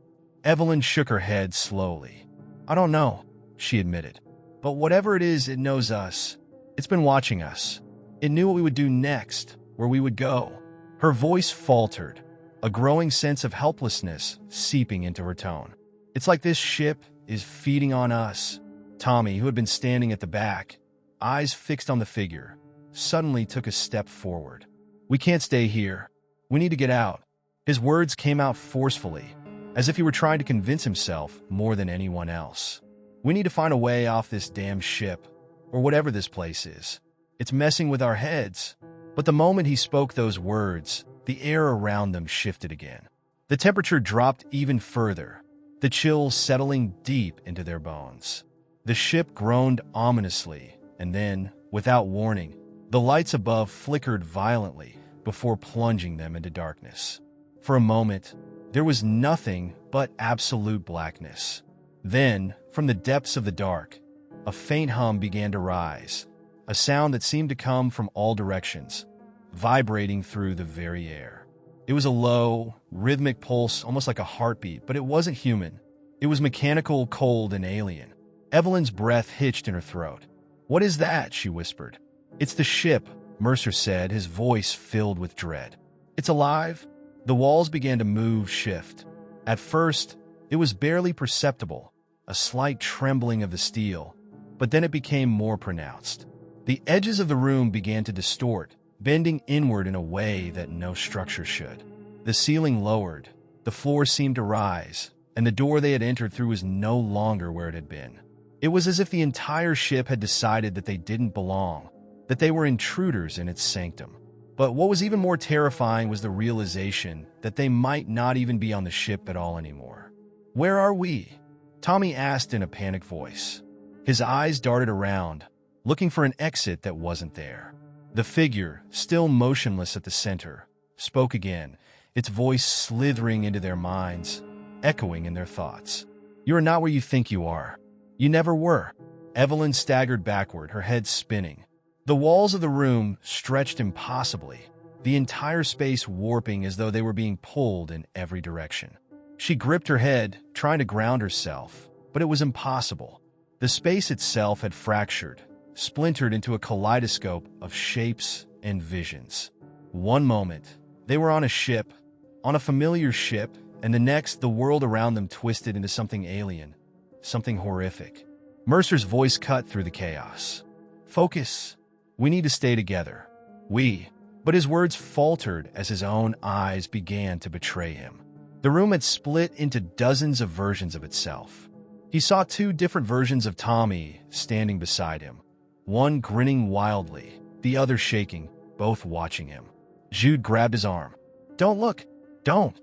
Evelyn shook her head slowly. I don't know, she admitted. But whatever it is, it knows us. It's been watching us. It knew what we would do next, where we would go. Her voice faltered, a growing sense of helplessness seeping into her tone. It's like this ship is feeding on us. Tommy, who had been standing at the back, eyes fixed on the figure, suddenly took a step forward. We can't stay here. We need to get out. His words came out forcefully, as if he were trying to convince himself more than anyone else. We need to find a way off this damn ship, or whatever this place is. It's messing with our heads. But the moment he spoke those words, the air around them shifted again. The temperature dropped even further, the chills settling deep into their bones. The ship groaned ominously, and then, without warning, the lights above flickered violently before plunging them into darkness. For a moment, there was nothing but absolute blackness. Then, from the depths of the dark, a faint hum began to rise, a sound that seemed to come from all directions, vibrating through the very air. It was a low, rhythmic pulse, almost like a heartbeat, but it wasn't human. It was mechanical, cold, and alien. Evelyn's breath hitched in her throat. What is that? She whispered. It's the ship, Mercer said, his voice filled with dread. It's alive? The walls began to shift. At first, it was barely perceptible, a slight trembling of the steel, but then it became more pronounced. The edges of the room began to distort, bending inward in a way that no structure should. The ceiling lowered, the floor seemed to rise, and the door they had entered through was no longer where it had been. It was as if the entire ship had decided that they didn't belong, that they were intruders in its sanctum. But what was even more terrifying was the realization that they might not even be on the ship at all anymore. Where are we? Tommy asked in a panicked voice. His eyes darted around, looking for an exit that wasn't there. The figure, still motionless at the center, spoke again, its voice slithering into their minds, echoing in their thoughts. You are not where you think you are. You never were. Evelyn staggered backward, her head spinning. The walls of the room stretched impossibly, the entire space warping as though they were being pulled in every direction. She gripped her head, trying to ground herself, but it was impossible. The space itself had fractured, splintered into a kaleidoscope of shapes and visions. One moment, they were on a ship, on a familiar ship, and the next, the world around them twisted into something alien, something horrific. Mercer's voice cut through the chaos. Focus. We need to stay together. But his words faltered as his own eyes began to betray him. The room had split into dozens of versions of itself. He saw two different versions of Tommy standing beside him, one grinning wildly, the other shaking, both watching him. Jude grabbed his arm. Don't look! Don't!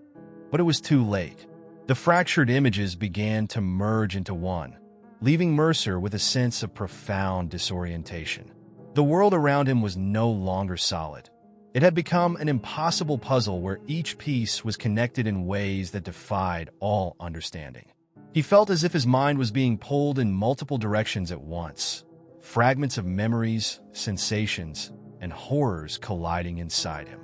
But it was too late. The fractured images began to merge into one, leaving Mercer with a sense of profound disorientation. The world around him was no longer solid. It had become an impossible puzzle where each piece was connected in ways that defied all understanding. He felt as if his mind was being pulled in multiple directions at once, fragments of memories, sensations, and horrors colliding inside him.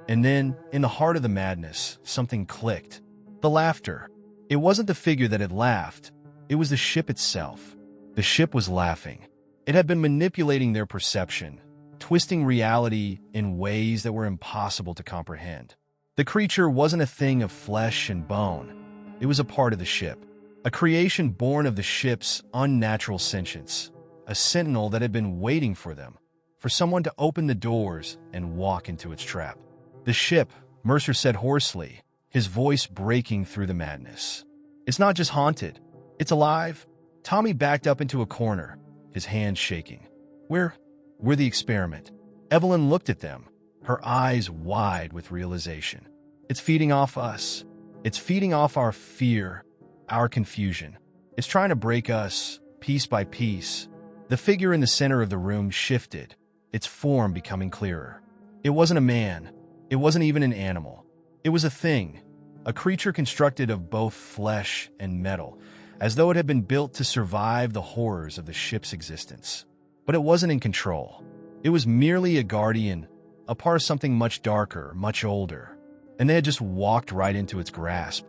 And then, in the heart of the madness, something clicked. The laughter. It wasn't the figure that had laughed. It was the ship itself. The ship was laughing. It had been manipulating their perception, twisting reality in ways that were impossible to comprehend. The creature wasn't a thing of flesh and bone. It was a part of the ship, a creation born of the ship's unnatural sentience, a sentinel that had been waiting for them, for someone to open the doors and walk into its trap. The ship, Mercer said hoarsely, his voice breaking through the madness. It's not just haunted. It's alive. Tommy backed up into a corner, his hands shaking. We're the experiment. Evelyn looked at them, her eyes wide with realization. It's feeding off us. It's feeding off our fear, our confusion. It's trying to break us, piece by piece. The figure in the center of the room shifted, its form becoming clearer. It wasn't a man. It wasn't even an animal. It was a thing, a creature constructed of both flesh and metal, as though it had been built to survive the horrors of the ship's existence. But it wasn't in control. It was merely a guardian, a part of something much darker, much older, and they had just walked right into its grasp.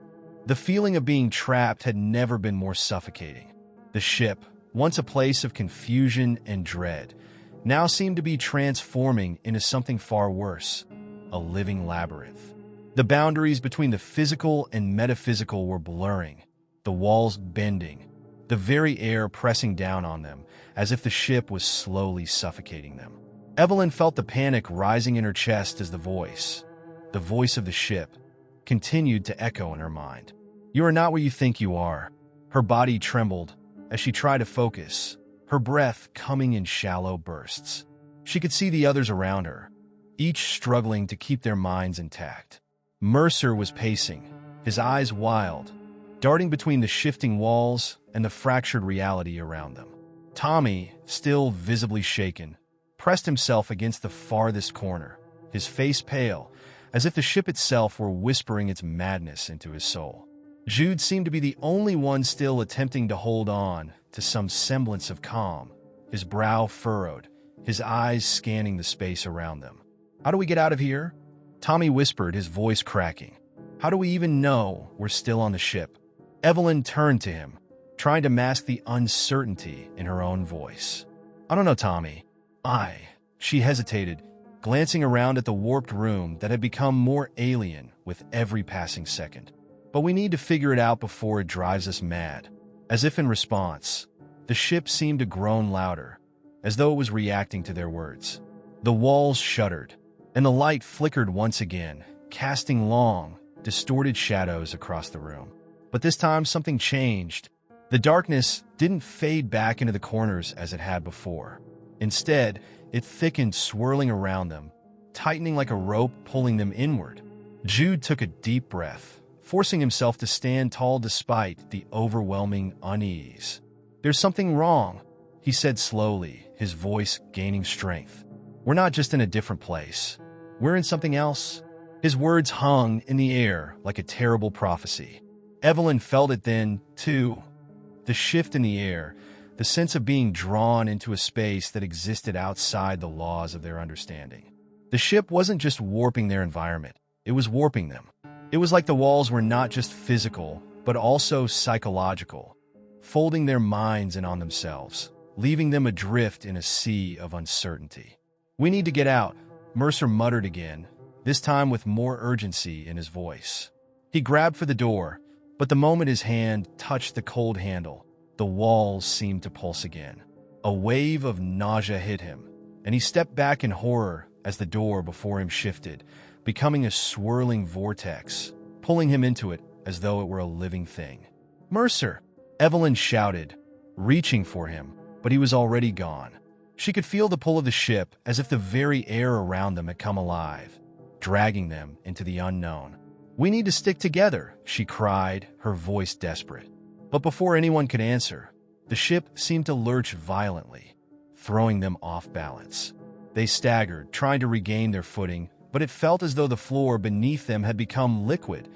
The feeling of being trapped had never been more suffocating. The ship, once a place of confusion and dread, now seemed to be transforming into something far worse, a living labyrinth. The boundaries between the physical and metaphysical were blurring, the walls bending, the very air pressing down on them, as if the ship was slowly suffocating them. Evelyn felt the panic rising in her chest as the voice of the ship, continued to echo in her mind. "You are not what you think you are." Her body trembled as she tried to focus, her breath coming in shallow bursts. She could see the others around her, each struggling to keep their minds intact. Mercer was pacing, his eyes wild, darting between the shifting walls and the fractured reality around them. Tommy, still visibly shaken, pressed himself against the farthest corner, his face pale, as if the ship itself were whispering its madness into his soul. Jude seemed to be the only one still attempting to hold on to some semblance of calm, his brow furrowed, his eyes scanning the space around them. "How do we get out of here?" Tommy whispered, his voice cracking. "How do we even know we're still on the ship?" Evelyn turned to him, trying to mask the uncertainty in her own voice. "I don't know, Tommy. She hesitated, glancing around at the warped room that had become more alien with every passing second. "But we need to figure it out before it drives us mad." As if in response, the ship seemed to groan louder, as though it was reacting to their words. The walls shuddered, and the light flickered once again, casting long, distorted shadows across the room. But this time something changed. The darkness didn't fade back into the corners as it had before. Instead, it thickened, swirling around them, tightening like a rope pulling them inward. Jude took a deep breath, forcing himself to stand tall despite the overwhelming unease. "There's something wrong," he said slowly, his voice gaining strength. "We're not just in a different place. We're in something else." His words hung in the air like a terrible prophecy. Evelyn felt it then, too. The shift in the air, the sense of being drawn into a space that existed outside the laws of their understanding. The ship wasn't just warping their environment, it was warping them. It was like the walls were not just physical, but also psychological, folding their minds in on themselves, leaving them adrift in a sea of uncertainty. "We need to get out," Mercer muttered again, this time with more urgency in his voice. He grabbed for the door, but the moment his hand touched the cold handle, the walls seemed to pulse again. A wave of nausea hit him, and he stepped back in horror as the door before him shifted, becoming a swirling vortex, pulling him into it as though it were a living thing. "Mercer!" Evelyn shouted, reaching for him, but he was already gone. She could feel the pull of the ship as if the very air around them had come alive, dragging them into the unknown. "We need to stick together," she cried, her voice desperate. But before anyone could answer, the ship seemed to lurch violently, throwing them off balance. They staggered, trying to regain their footing, but it felt as though the floor beneath them had become liquid,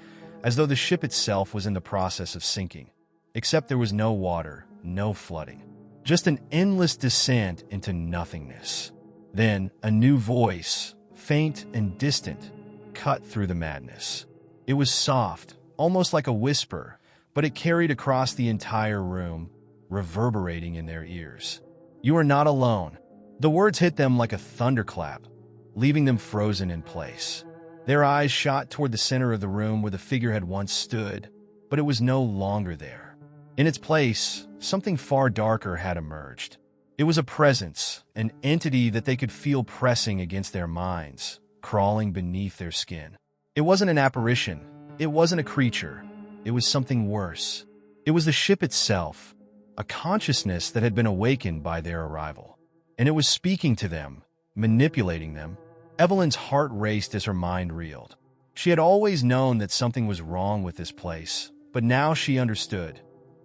as though the ship itself was in the process of sinking. Except there was no water, no flooding, just an endless descent into nothingness. Then a new voice, faint and distant, cut through the madness. It was soft, almost like a whisper, but it carried across the entire room, reverberating in their ears. "You are not alone." The words hit them like a thunderclap, leaving them frozen in place. Their eyes shot toward the center of the room where the figure had once stood, but it was no longer there. In its place, something far darker had emerged. It was a presence, an entity that they could feel pressing against their minds, crawling beneath their skin. It wasn't an apparition. It wasn't a creature. It was something worse. It was the ship itself, a consciousness that had been awakened by their arrival. And it was speaking to them, manipulating them. Evelyn's heart raced as her mind reeled. She had always known that something was wrong with this place, but now she understood.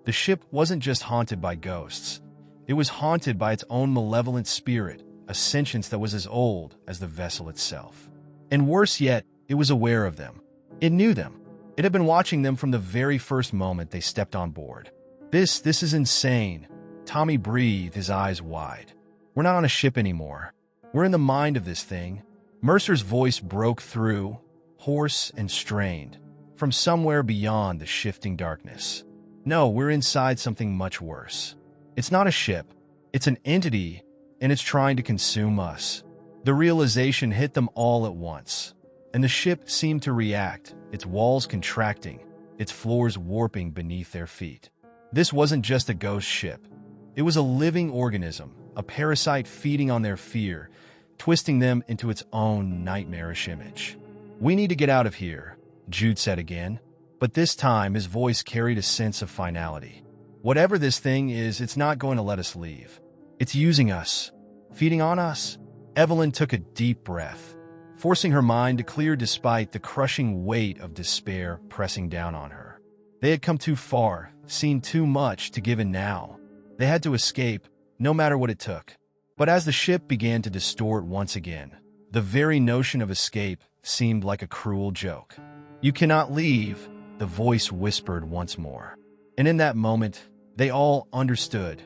The ship wasn't just haunted by ghosts. It was haunted by its own malevolent spirit, a sentience that was as old as the vessel itself. And worse yet, it was aware of them. It knew them. It had been watching them from the very first moment they stepped on board. This is insane. Tommy breathed, his eyes wide. "We're not on a ship anymore. We're in the mind of this thing." Mercer's voice broke through, hoarse and strained, from somewhere beyond the shifting darkness. No, we're inside something much worse. It's not a ship. It's an entity, and it's trying to consume us. The realization hit them all at once, and the ship seemed to react, its walls contracting, its floors warping beneath their feet. This wasn't just a ghost ship. It was a living organism, a parasite feeding on their fear, twisting them into its own nightmarish image. "We need to get out of here," Jude said again, but this time his voice carried a sense of finality. "Whatever this thing is, it's not going to let us leave. It's using us, feeding on us." Evelyn took a deep breath, forcing her mind to clear despite the crushing weight of despair pressing down on her. They had come too far, seen too much to give in now. They had to escape, no matter what it took. But as the ship began to distort once again, the very notion of escape seemed like a cruel joke. "You cannot leave," the voice whispered once more. And in that moment, they all understood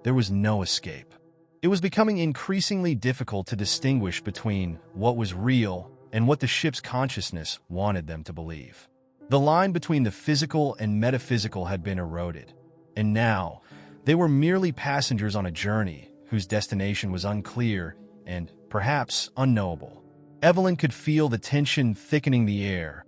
there was no escape. It was becoming increasingly difficult to distinguish between what was real and what the ship's consciousness wanted them to believe. The line between the physical and metaphysical had been eroded, and now they were merely passengers on a journey whose destination was unclear and, perhaps, unknowable. Evelyn could feel the tension thickening the air.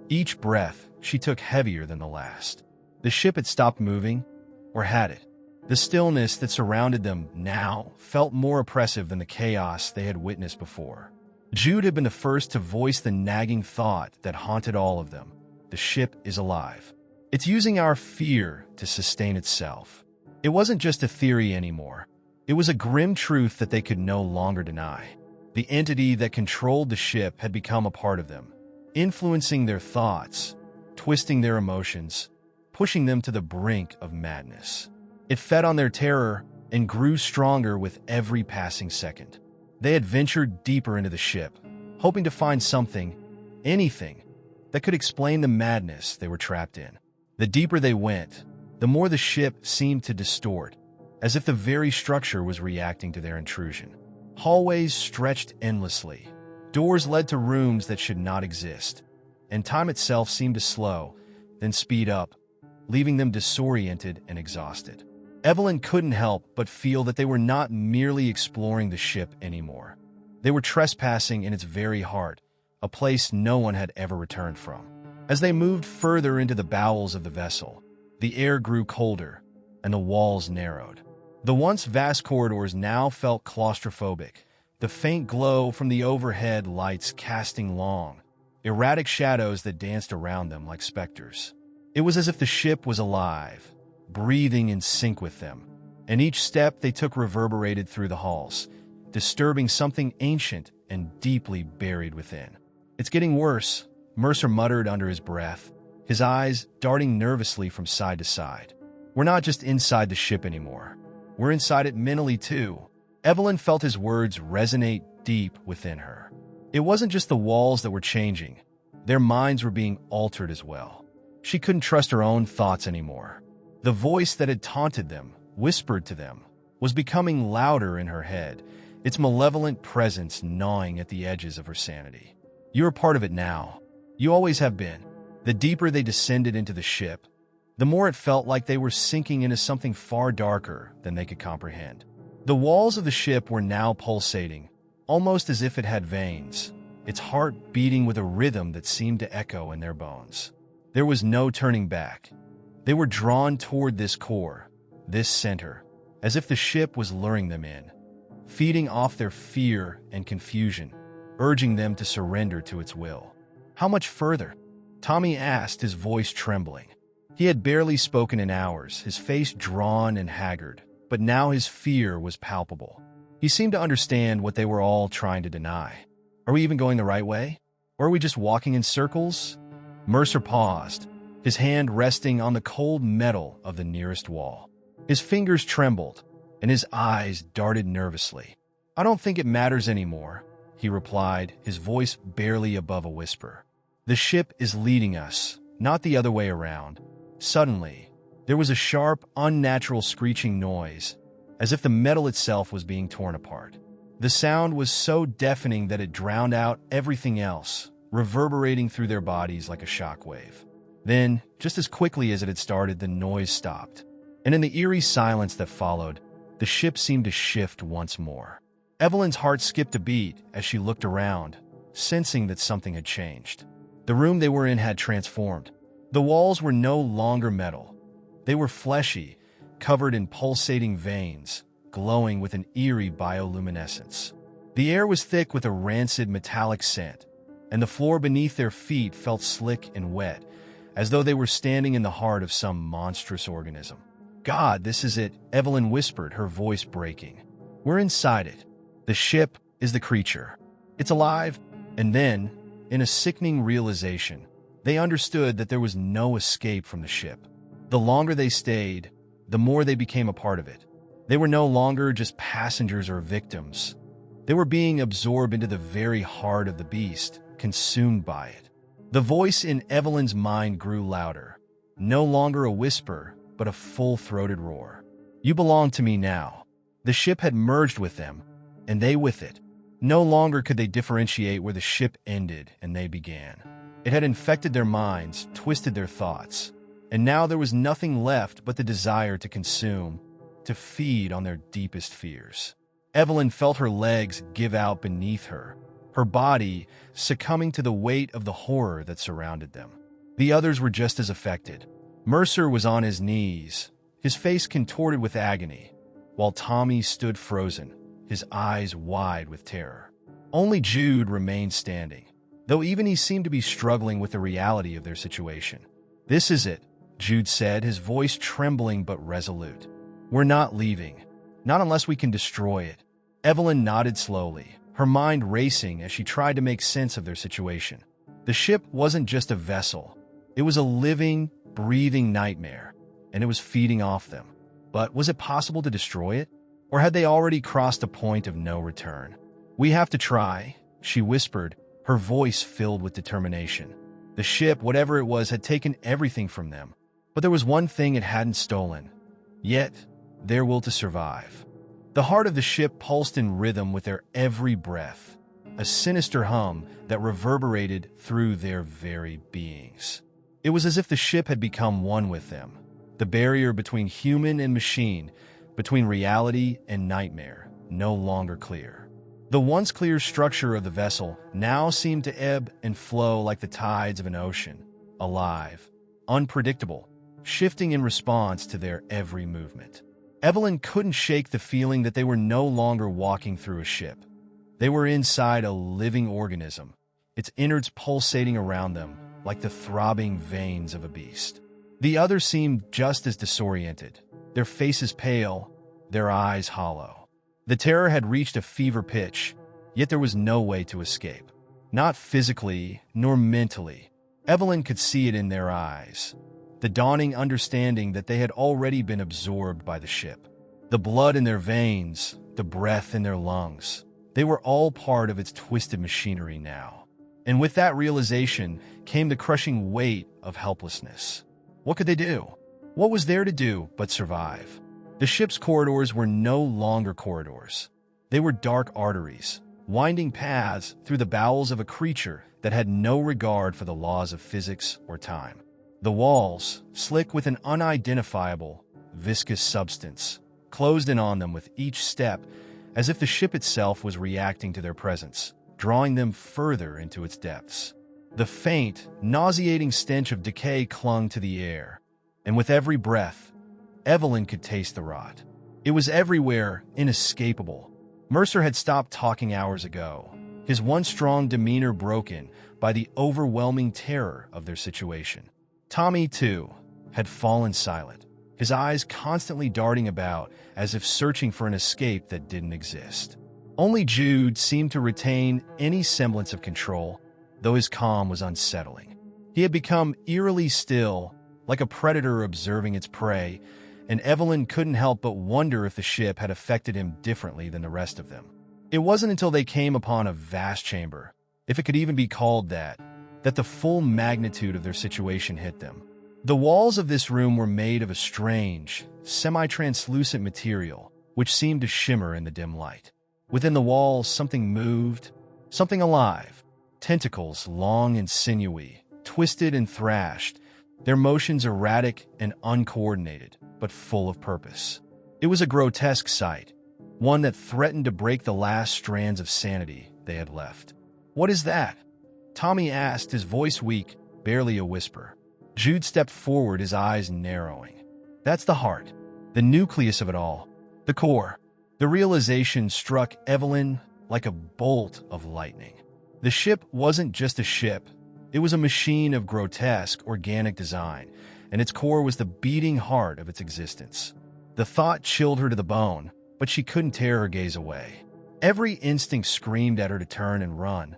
Each breath she took heavier than the last. The ship had stopped moving, or had it? The stillness that surrounded them now felt more oppressive than the chaos they had witnessed before. Jude had been the first to voice the nagging thought that haunted all of them. The ship is alive. It's using our fear to sustain itself. It wasn't just a theory anymore. It was a grim truth that they could no longer deny. The entity that controlled the ship had become a part of them, influencing their thoughts, twisting their emotions, pushing them to the brink of madness. It fed on their terror and grew stronger with every passing second. They had ventured deeper into the ship, hoping to find something, anything, that could explain the madness they were trapped in. The deeper they went, the more the ship seemed to distort, as if the very structure was reacting to their intrusion. Hallways stretched endlessly. Doors led to rooms that should not exist, and time itself seemed to slow, then speed up, leaving them disoriented and exhausted. Evelyn couldn't help but feel that they were not merely exploring the ship anymore. They were trespassing in its very heart, a place no one had ever returned from. As they moved further into the bowels of the vessel, the air grew colder, and the walls narrowed. The once vast corridors now felt claustrophobic, the faint glow from the overhead lights casting long, erratic shadows that danced around them like specters. It was as if the ship was alive, breathing in sync with them, and each step they took reverberated through the halls, disturbing something ancient and deeply buried within. "It's getting worse," Mercer muttered under his breath, his eyes darting nervously from side to side. "We're not just inside the ship anymore. We're inside it mentally, too." Evelyn felt his words resonate deep within her. It wasn't just the walls that were changing. Their minds were being altered as well. She couldn't trust her own thoughts anymore. The voice that had taunted them, whispered to them, was becoming louder in her head, its malevolent presence gnawing at the edges of her sanity. "You are part of it now. You always have been." The deeper they descended into the ship, the more it felt like they were sinking into something far darker than they could comprehend. The walls of the ship were now pulsating, almost as if it had veins, its heart beating with a rhythm that seemed to echo in their bones. There was no turning back. They were drawn toward this core, this center, as if the ship was luring them in, feeding off their fear and confusion, urging them to surrender to its will. "How much further?" Tommy asked, his voice trembling. He had barely spoken in hours, his face drawn and haggard, but now his fear was palpable. He seemed to understand what they were all trying to deny. "Are we even going the right way? Or are we just walking in circles?" Mercer paused, his hand resting on the cold metal of the nearest wall. His fingers trembled, and his eyes darted nervously. "I don't think it matters anymore," he replied, his voice barely above a whisper. "The ship is leading us, not the other way around." Suddenly, there was a sharp, unnatural screeching noise, as if the metal itself was being torn apart. The sound was so deafening that it drowned out everything else, reverberating through their bodies like a shockwave. Then, just as quickly as it had started, the noise stopped. And in the eerie silence that followed, the ship seemed to shift once more. Evelyn's heart skipped a beat as she looked around, sensing that something had changed. The room they were in had transformed. The walls were no longer metal. They were fleshy, covered in pulsating veins, glowing with an eerie bioluminescence. The air was thick with a rancid metallic scent, and the floor beneath their feet felt slick and wet, as though they were standing in the heart of some monstrous organism. "God, this is it," Evelyn whispered, her voice breaking. "We're inside it. The ship is the creature. It's alive." And then, in a sickening realization, they understood that there was no escape from the ship. The longer they stayed, the more they became a part of it. They were no longer just passengers or victims. They were being absorbed into the very heart of the beast, consumed by it. The voice in Evelyn's mind grew louder, no longer a whisper, but a full-throated roar. "You belong to me now." The ship had merged with them, and they with it. No longer could they differentiate where the ship ended and they began. It had infected their minds, twisted their thoughts, and now there was nothing left but the desire to consume, to feed on their deepest fears. Evelyn felt her legs give out beneath her, her body succumbing to the weight of the horror that surrounded them. The others were just as affected. Mercer was on his knees, his face contorted with agony, while Tommy stood frozen, his eyes wide with terror. Only Jude remained standing, though even he seemed to be struggling with the reality of their situation. "This is it," Jude said, his voice trembling but resolute. "We're not leaving. Not unless we can destroy it." Evelyn nodded slowly, her mind racing as she tried to make sense of their situation. The ship wasn't just a vessel. It was a living, breathing nightmare, and it was feeding off them. But was it possible to destroy it? Or had they already crossed a point of no return? "We have to try," she whispered, her voice filled with determination. The ship, whatever it was, had taken everything from them. But there was one thing it hadn't stolen. Yet, their will to survive. The heart of the ship pulsed in rhythm with their every breath, a sinister hum that reverberated through their very beings. It was as if the ship had become one with them, the barrier between human and machine, between reality and nightmare, no longer clear. The once clear structure of the vessel now seemed to ebb and flow like the tides of an ocean, alive, unpredictable, shifting in response to their every movement. Evelyn couldn't shake the feeling that they were no longer walking through a ship. They were inside a living organism, its innards pulsating around them like the throbbing veins of a beast. The others seemed just as disoriented, their faces pale, their eyes hollow. The terror had reached a fever pitch, yet there was no way to escape. Not physically, nor mentally. Evelyn could see it in their eyes. The dawning understanding that they had already been absorbed by the ship. The blood in their veins, the breath in their lungs. They were all part of its twisted machinery now. And with that realization came the crushing weight of helplessness. What could they do? What was there to do but survive? The ship's corridors were no longer corridors. They were dark arteries, winding paths through the bowels of a creature that had no regard for the laws of physics or time. The walls, slick with an unidentifiable, viscous substance, closed in on them with each step, as if the ship itself was reacting to their presence, drawing them further into its depths. The faint, nauseating stench of decay clung to the air, and with every breath, Evelyn could taste the rot. It was everywhere, inescapable. Mercer had stopped talking hours ago, his once strong demeanor broken by the overwhelming terror of their situation. Tommy, too, had fallen silent, his eyes constantly darting about as if searching for an escape that didn't exist. Only Jude seemed to retain any semblance of control, though his calm was unsettling. He had become eerily still, like a predator observing its prey, and Evelyn couldn't help but wonder if the ship had affected him differently than the rest of them. It wasn't until they came upon a vast chamber, if it could even be called that the full magnitude of their situation hit them. The walls of this room were made of a strange, semi-translucent material, which seemed to shimmer in the dim light. Within the walls, something moved, something alive. Tentacles, long and sinewy, twisted and thrashed, their motions erratic and uncoordinated, but full of purpose. It was a grotesque sight, one that threatened to break the last strands of sanity they had left. "What is that?" Tommy asked, his voice weak, barely a whisper. Jude stepped forward, his eyes narrowing. "That's the heart, the nucleus of it all, the core." The realization struck Evelyn like a bolt of lightning. The ship wasn't just a ship. It was a machine of grotesque, organic design, and its core was the beating heart of its existence. The thought chilled her to the bone, but she couldn't tear her gaze away. Every instinct screamed at her to turn and run.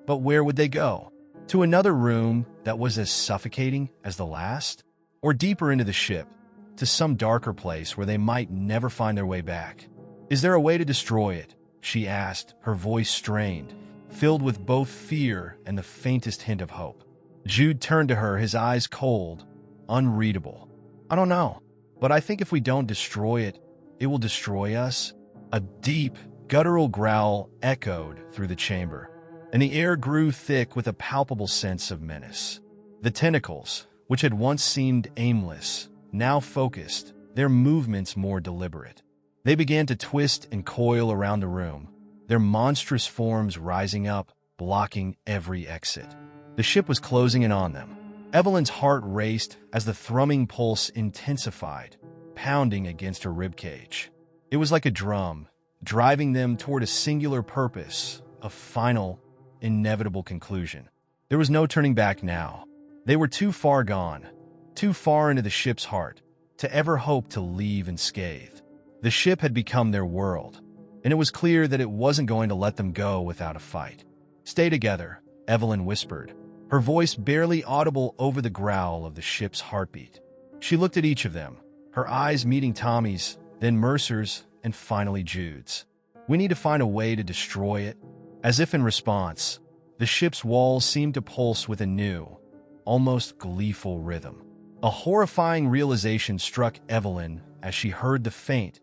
But where would they go? To another room that was as suffocating as the last? Or deeper into the ship, to some darker place where they might never find their way back? "Is there a way to destroy it?" she asked, her voice strained, filled with both fear and the faintest hint of hope. Jude turned to her, his eyes cold, unreadable. "I don't know, but I think if we don't destroy it, it will destroy us." A deep, guttural growl echoed through the chamber, and the air grew thick with a palpable sense of menace. The tentacles, which had once seemed aimless, now focused, their movements more deliberate. They began to twist and coil around the room, their monstrous forms rising up, blocking every exit. The ship was closing in on them. Evelyn's heart raced as the thrumming pulse intensified, pounding against her ribcage. It was like a drum, driving them toward a singular purpose, a final, inevitable conclusion. There was no turning back now. They were too far gone, too far into the ship's heart, to ever hope to leave unscathed. The ship had become their world, and it was clear that it wasn't going to let them go without a fight. "Stay together," Evelyn whispered, her voice barely audible over the growl of the ship's heartbeat. She looked at each of them, her eyes meeting Tommy's, then Mercer's, and finally Jude's. "We need to find a way to destroy it." As if in response, the ship's walls seemed to pulse with a new, almost gleeful rhythm. A horrifying realization struck Evelyn as she heard the faint,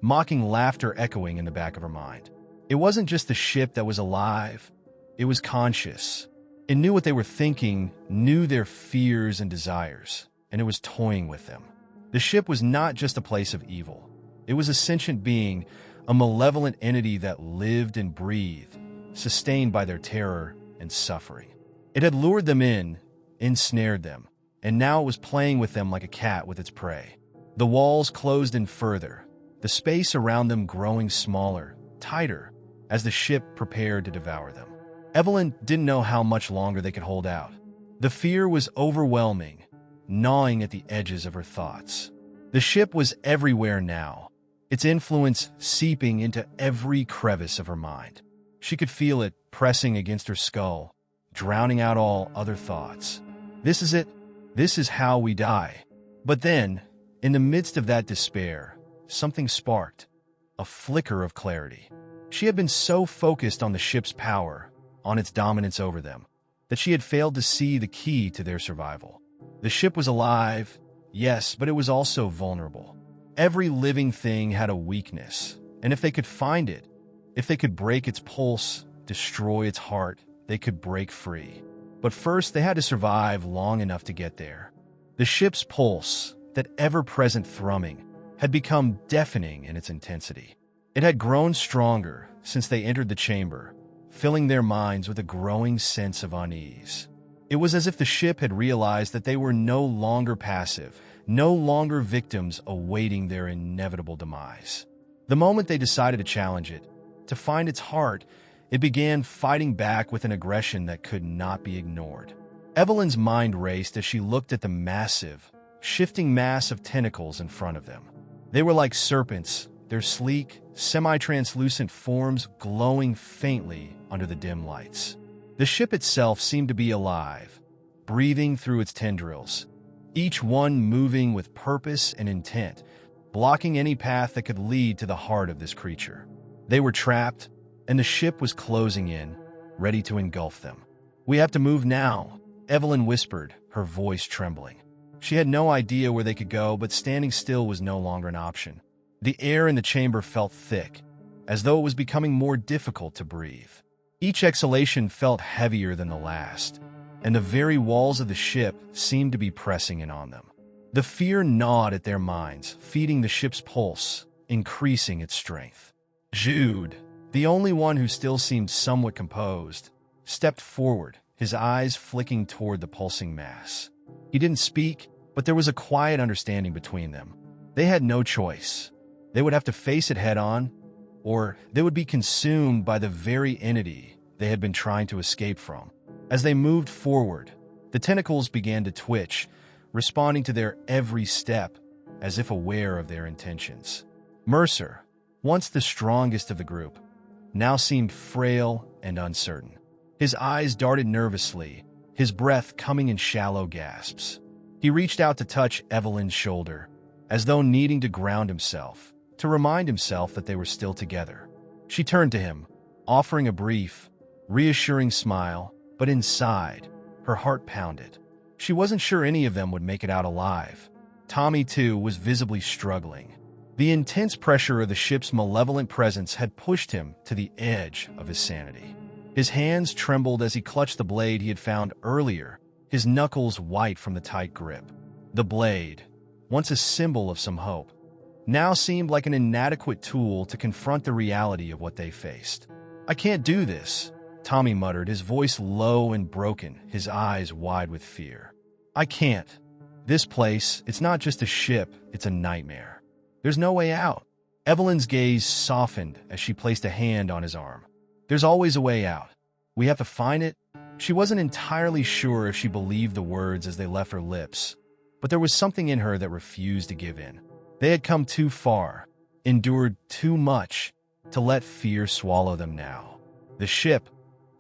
mocking laughter echoing in the back of her mind. It wasn't just the ship that was alive, it was conscious. It knew what they were thinking, knew their fears and desires, and it was toying with them. The ship was not just a place of evil. It was a sentient being, a malevolent entity that lived and breathed, sustained by their terror and suffering. It had lured them in, ensnared them, and now it was playing with them like a cat with its prey. The walls closed in further, the space around them growing smaller, tighter, as the ship prepared to devour them. Evelyn didn't know how much longer they could hold out. The fear was overwhelming, gnawing at the edges of her thoughts. The ship was everywhere now, its influence seeping into every crevice of her mind. She could feel it pressing against her skull, drowning out all other thoughts. This is it. This is how we die. But then, in the midst of that despair, something sparked, a flicker of clarity. She had been so focused on the ship's power, on its dominance over them, that she had failed to see the key to their survival. The ship was alive, yes, but it was also vulnerable. Every living thing had a weakness, and if they could find it, if they could break its pulse, destroy its heart, they could break free. But first, they had to survive long enough to get there. The ship's pulse, that ever-present thrumming, had become deafening in its intensity. It had grown stronger since they entered the chamber, filling their minds with a growing sense of unease. It was as if the ship had realized that they were no longer passive, no longer victims awaiting their inevitable demise. The moment they decided to challenge it, to find its heart, it began fighting back with an aggression that could not be ignored. Evelyn's mind raced as she looked at the massive, shifting mass of tentacles in front of them. They were like serpents, their sleek, semi-translucent forms glowing faintly under the dim lights. The ship itself seemed to be alive, breathing through its tendrils, each one moving with purpose and intent, blocking any path that could lead to the heart of this creature. They were trapped, and the ship was closing in, ready to engulf them. "We have to move now," Evelyn whispered, her voice trembling. She had no idea where they could go, but standing still was no longer an option. The air in the chamber felt thick, as though it was becoming more difficult to breathe. Each exhalation felt heavier than the last, and the very walls of the ship seemed to be pressing in on them. The fear gnawed at their minds, feeding the ship's pulse, increasing its strength. Jude, the only one who still seemed somewhat composed, stepped forward, his eyes flicking toward the pulsing mass. He didn't speak, but there was a quiet understanding between them. They had no choice. They would have to face it head-on, or they would be consumed by the very entity they had been trying to escape from. As they moved forward, the tentacles began to twitch, responding to their every step as if aware of their intentions. Mercer, once the strongest of the group, now seemed frail and uncertain. His eyes darted nervously, his breath coming in shallow gasps. He reached out to touch Evelyn's shoulder, as though needing to ground himself, to remind himself that they were still together. She turned to him, offering a brief, reassuring smile, but inside, her heart pounded. She wasn't sure any of them would make it out alive. Tommy, too, was visibly struggling. The intense pressure of the ship's malevolent presence had pushed him to the edge of his sanity. His hands trembled as he clutched the blade he had found earlier, his knuckles white from the tight grip. The blade, once a symbol of some hope, now seemed like an inadequate tool to confront the reality of what they faced. "I can't do this," Tommy muttered, his voice low and broken, his eyes wide with fear. "I can't. This place, it's not just a ship, it's a nightmare. There's no way out." Evelyn's gaze softened as she placed a hand on his arm. "There's always a way out. We have to find it." She wasn't entirely sure if she believed the words as they left her lips, but there was something in her that refused to give in. They had come too far, endured too much, to let fear swallow them now. The ship,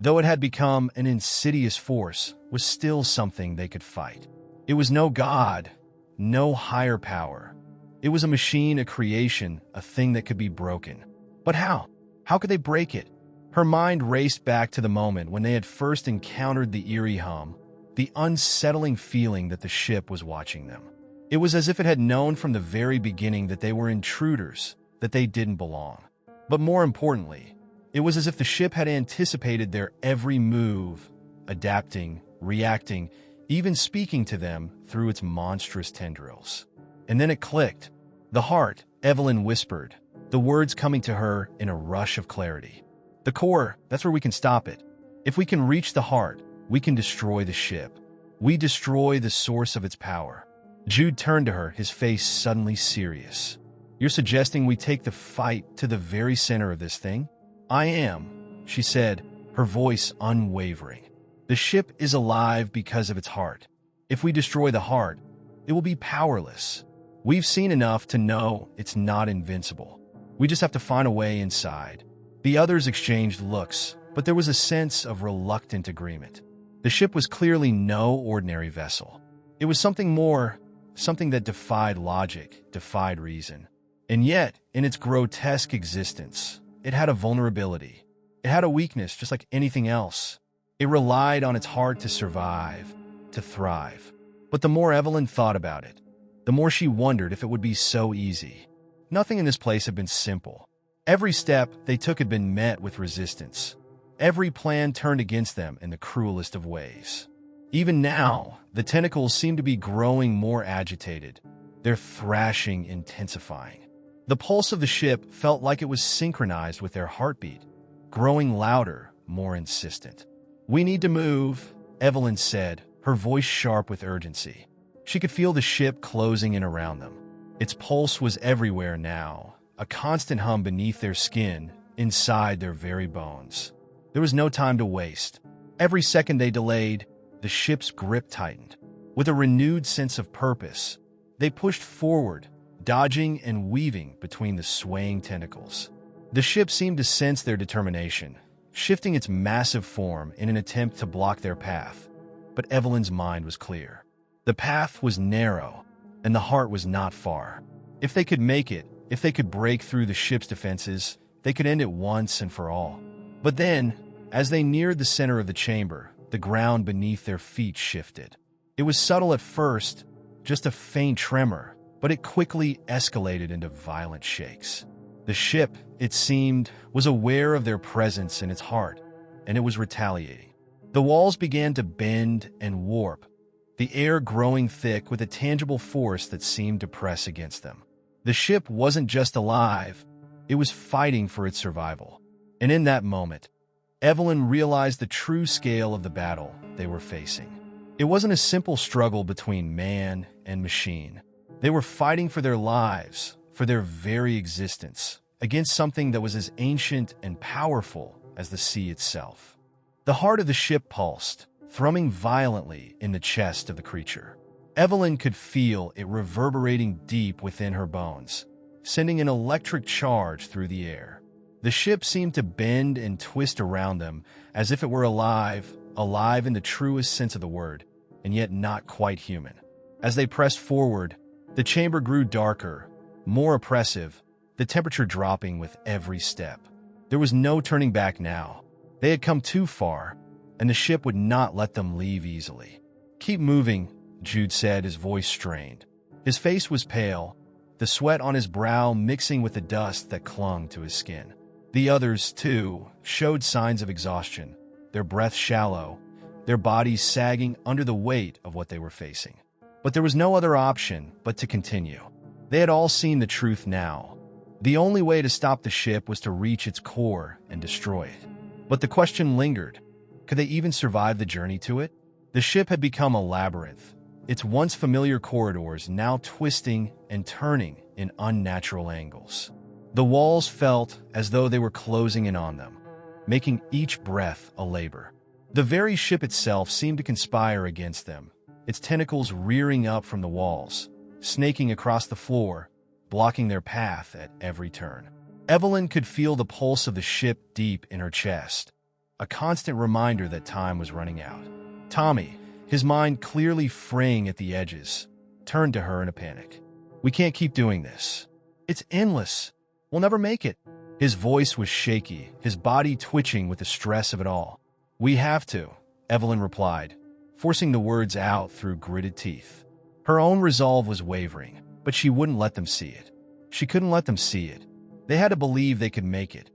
though it had become an insidious force, was still something they could fight. It was no god, no higher power. It was a machine, a creation, a thing that could be broken. But how? How could they break it? Her mind raced back to the moment when they had first encountered the eerie hum, the unsettling feeling that the ship was watching them. It was as if it had known from the very beginning that they were intruders, that they didn't belong. But more importantly, it was as if the ship had anticipated their every move, adapting, reacting, even speaking to them through its monstrous tendrils. And then it clicked. The heart, Evelyn whispered, the words coming to her in a rush of clarity. "The core, that's where we can stop it. If we can reach the heart, we can destroy the ship. We destroy the source of its power." Jude turned to her, his face suddenly serious. "You're suggesting we take the fight to the very center of this thing?" "I am," she said, her voice unwavering. "The ship is alive because of its heart. If we destroy the heart, it will be powerless. We've seen enough to know it's not invincible. We just have to find a way inside." The others exchanged looks, but there was a sense of reluctant agreement. The ship was clearly no ordinary vessel. It was something more, something that defied logic, defied reason. And yet, in its grotesque existence, it had a vulnerability. It had a weakness just like anything else. It relied on its heart to survive, to thrive. But the more Evelyn thought about it, the more she wondered if it would be so easy. Nothing in this place had been simple. Every step they took had been met with resistance. Every plan turned against them in the cruelest of ways. Even now, the tentacles seemed to be growing more agitated, their thrashing intensifying. The pulse of the ship felt like it was synchronized with their heartbeat, growing louder, more insistent. "We need to move," Evelyn said, her voice sharp with urgency. She could feel the ship closing in around them. Its pulse was everywhere now, a constant hum beneath their skin, inside their very bones. There was no time to waste. Every second they delayed, the ship's grip tightened. With a renewed sense of purpose, they pushed forward, dodging and weaving between the swaying tentacles. The ship seemed to sense their determination, shifting its massive form in an attempt to block their path. But Evelyn's mind was clear. The path was narrow, and the heart was not far. If they could make it, if they could break through the ship's defenses, they could end it once and for all. But then, as they neared the center of the chamber, the ground beneath their feet shifted. It was subtle at first, just a faint tremor, but it quickly escalated into violent shakes. The ship, it seemed, was aware of their presence in its heart, and it was retaliating. The walls began to bend and warp, the air growing thick with a tangible force that seemed to press against them. The ship wasn't just alive, it was fighting for its survival. And in that moment, Evelyn realized the true scale of the battle they were facing. It wasn't a simple struggle between man and machine. They were fighting for their lives, for their very existence, against something that was as ancient and powerful as the sea itself. The heart of the ship pulsed, thrumming violently in the chest of the creature. Evelyn could feel it reverberating deep within her bones, sending an electric charge through the air. The ship seemed to bend and twist around them as if it were alive in the truest sense of the word, and yet not quite human. As they pressed forward, the chamber grew darker, more oppressive, the temperature dropping with every step. There was no turning back now. They had come too far, and the ship would not let them leave easily. "Keep moving," Jude said, his voice strained. His face was pale, the sweat on his brow mixing with the dust that clung to his skin. The others, too, showed signs of exhaustion, their breath shallow, their bodies sagging under the weight of what they were facing. But there was no other option but to continue. They had all seen the truth now. The only way to stop the ship was to reach its core and destroy it. But the question lingered. Could they even survive the journey to it? The ship had become a labyrinth, its once familiar corridors now twisting and turning in unnatural angles. The walls felt as though they were closing in on them, making each breath a labor. The very ship itself seemed to conspire against them, its tentacles rearing up from the walls, snaking across the floor, blocking their path at every turn. Evelyn could feel the pulse of the ship deep in her chest, a constant reminder that time was running out. Tommy, his mind clearly fraying at the edges, turned to her in a panic. "We can't keep doing this. It's endless. We'll never make it." His voice was shaky, his body twitching with the stress of it all. "We have to," Evelyn replied, forcing the words out through gritted teeth. Her own resolve was wavering, but she wouldn't let them see it. She couldn't let them see it. They had to believe they could make it,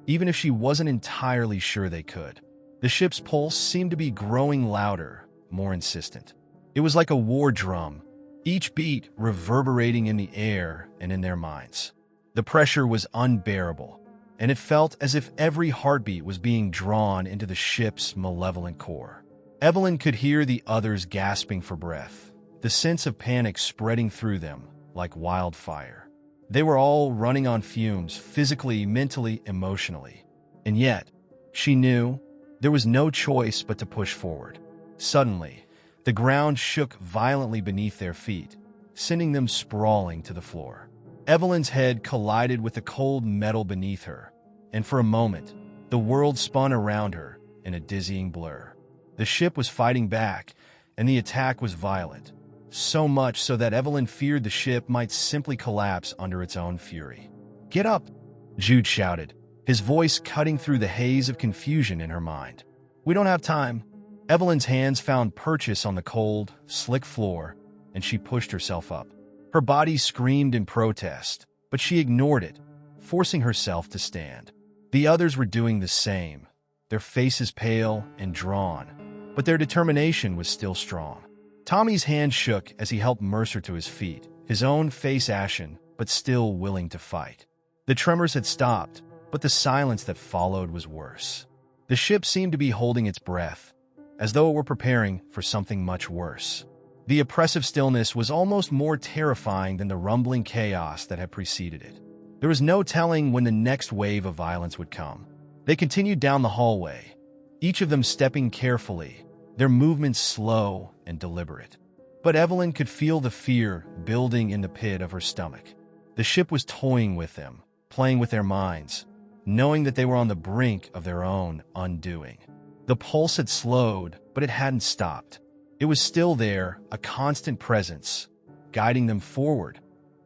even if she wasn't entirely sure they could. The ship's pulse seemed to be growing louder, more insistent. It was like a war drum, each beat reverberating in the air and in their minds. The pressure was unbearable, and it felt as if every heartbeat was being drawn into the ship's malevolent core. Evelyn could hear the others gasping for breath, the sense of panic spreading through them like wildfire. They were all running on fumes, physically, mentally, emotionally. And yet, she knew there was no choice but to push forward. Suddenly, the ground shook violently beneath their feet, sending them sprawling to the floor. Evelyn's head collided with the cold metal beneath her, and for a moment, the world spun around her in a dizzying blur. The ship was fighting back, and the attack was violent, so much so that Evelyn feared the ship might simply collapse under its own fury. "Get up!" Jude shouted, his voice cutting through the haze of confusion in her mind. "We don't have time." Evelyn's hands found purchase on the cold, slick floor, and she pushed herself up. Her body screamed in protest, but she ignored it, forcing herself to stand. The others were doing the same, their faces pale and drawn, but their determination was still strong. Tommy's hand shook as he helped Mercer to his feet, his own face ashen, but still willing to fight. The tremors had stopped, but the silence that followed was worse. The ship seemed to be holding its breath, as though it were preparing for something much worse. The oppressive stillness was almost more terrifying than the rumbling chaos that had preceded it. There was no telling when the next wave of violence would come. They continued down the hallway, each of them stepping carefully, their movements slow and deliberate. But Evelyn could feel the fear building in the pit of her stomach. The ship was toying with them, playing with their minds, knowing that they were on the brink of their own undoing. The pulse had slowed, but it hadn't stopped. It was still there, a constant presence, guiding them forward,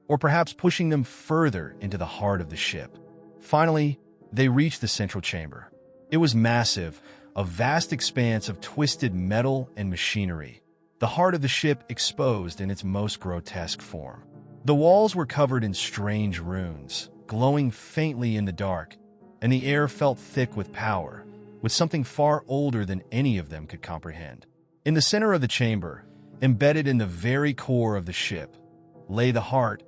or perhaps pushing them further into the heart of the ship. Finally, they reached the central chamber. It was massive, a vast expanse of twisted metal and machinery, the heart of the ship exposed in its most grotesque form. The walls were covered in strange runes, glowing faintly in the dark, and the air felt thick with power, with something far older than any of them could comprehend. In the center of the chamber, embedded in the very core of the ship, lay the heart.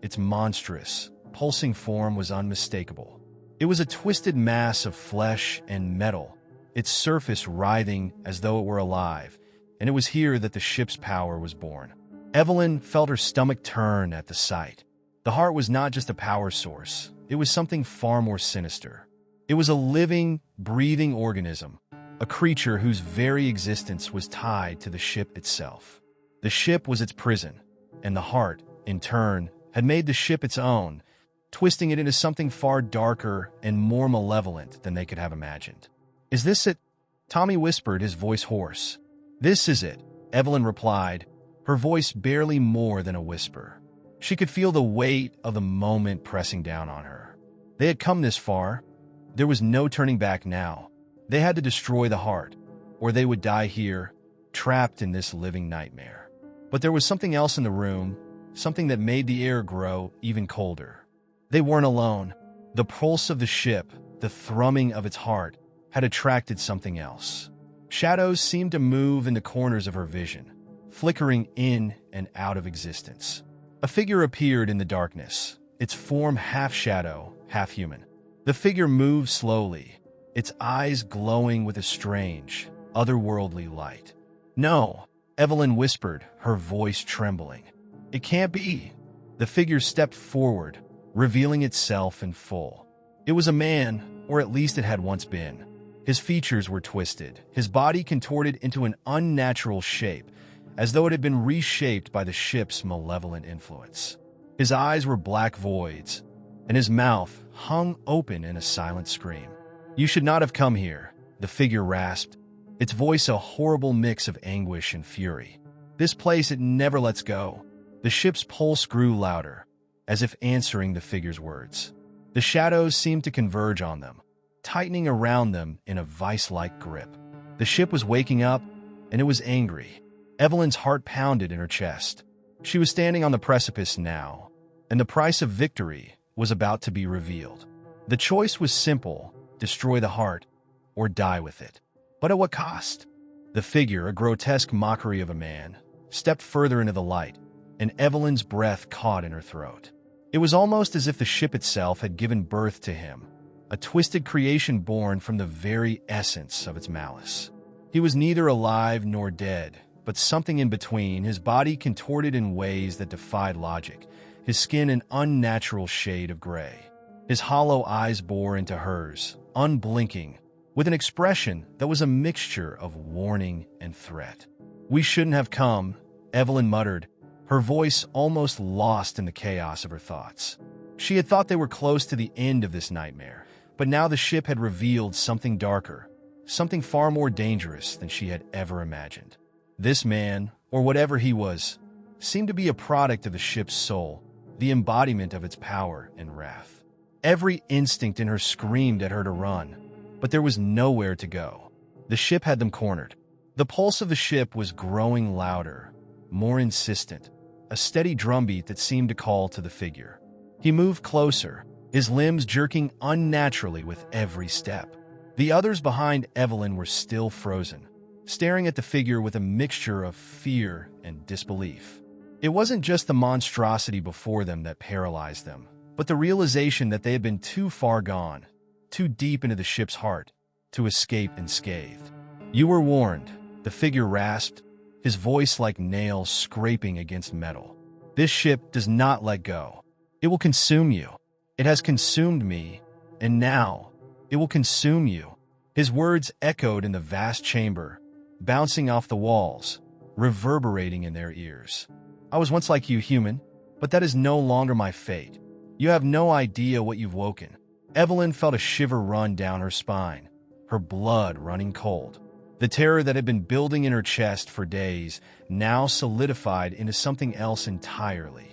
Its monstrous, pulsing form was unmistakable. It was a twisted mass of flesh and metal, its surface writhing as though it were alive, and it was here that the ship's power was born. Evelyn felt her stomach turn at the sight. The heart was not just a power source, it was something far more sinister. It was a living, breathing organism, a creature whose very existence was tied to the ship itself. The ship was its prison, and the heart, in turn, had made the ship its own, twisting it into something far darker and more malevolent than they could have imagined. "Is this it?" Tommy whispered, his voice hoarse. "This is it," Evelyn replied, her voice barely more than a whisper. She could feel the weight of the moment pressing down on her. They had come this far. There was no turning back now. They had to destroy the heart, or they would die here, trapped in this living nightmare. But there was something else in the room, something that made the air grow even colder. They weren't alone. The pulse of the ship, the thrumming of its heart, had attracted something else. Shadows seemed to move in the corners of her vision, flickering in and out of existence. A figure appeared in the darkness, its form half shadow, half human. The figure moved slowly, its eyes glowing with a strange, otherworldly light. "No," Evelyn whispered, her voice trembling. "It can't be." The figure stepped forward, revealing itself in full. It was a man, or at least it had once been. His features were twisted, his body contorted into an unnatural shape, as though it had been reshaped by the ship's malevolent influence. His eyes were black voids, and his mouth hung open in a silent scream. "You should not have come here," the figure rasped, its voice a horrible mix of anguish and fury. "This place, it never lets go." The ship's pulse grew louder, as if answering the figure's words. The shadows seemed to converge on them, tightening around them in a vice-like grip. The ship was waking up, and it was angry. Evelyn's heart pounded in her chest. She was standing on the precipice now, and the price of victory was about to be revealed. The choice was simple: destroy the heart, or die with it. But at what cost? The figure, a grotesque mockery of a man, stepped further into the light, and Evelyn's breath caught in her throat. It was almost as if the ship itself had given birth to him, a twisted creation born from the very essence of its malice. He was neither alive nor dead, but something in between, his body contorted in ways that defied logic, his skin an unnatural shade of gray. His hollow eyes bore into hers, unblinking, with an expression that was a mixture of warning and threat. "We shouldn't have come," Evelyn muttered, her voice almost lost in the chaos of her thoughts. She had thought they were close to the end of this nightmare, but now the ship had revealed something darker, something far more dangerous than she had ever imagined. This man, or whatever he was, seemed to be a product of the ship's soul, the embodiment of its power and wrath. Every instinct in her screamed at her to run, but there was nowhere to go. The ship had them cornered. The pulse of the ship was growing louder, more insistent, a steady drumbeat that seemed to call to the figure. He moved closer, his limbs jerking unnaturally with every step. The others behind Evelyn were still frozen, staring at the figure with a mixture of fear and disbelief. It wasn't just the monstrosity before them that paralyzed them, but the realization that they had been too far gone, too deep into the ship's heart, to escape unscathed. "You were warned," the figure rasped, his voice like nails scraping against metal. "This ship does not let go. It will consume you. It has consumed me, and now it will consume you." His words echoed in the vast chamber, bouncing off the walls, reverberating in their ears. "I was once like you, human, but that is no longer my fate. You have no idea what you've woken." Evelyn felt a shiver run down her spine, her blood running cold. The terror that had been building in her chest for days now solidified into something else entirely,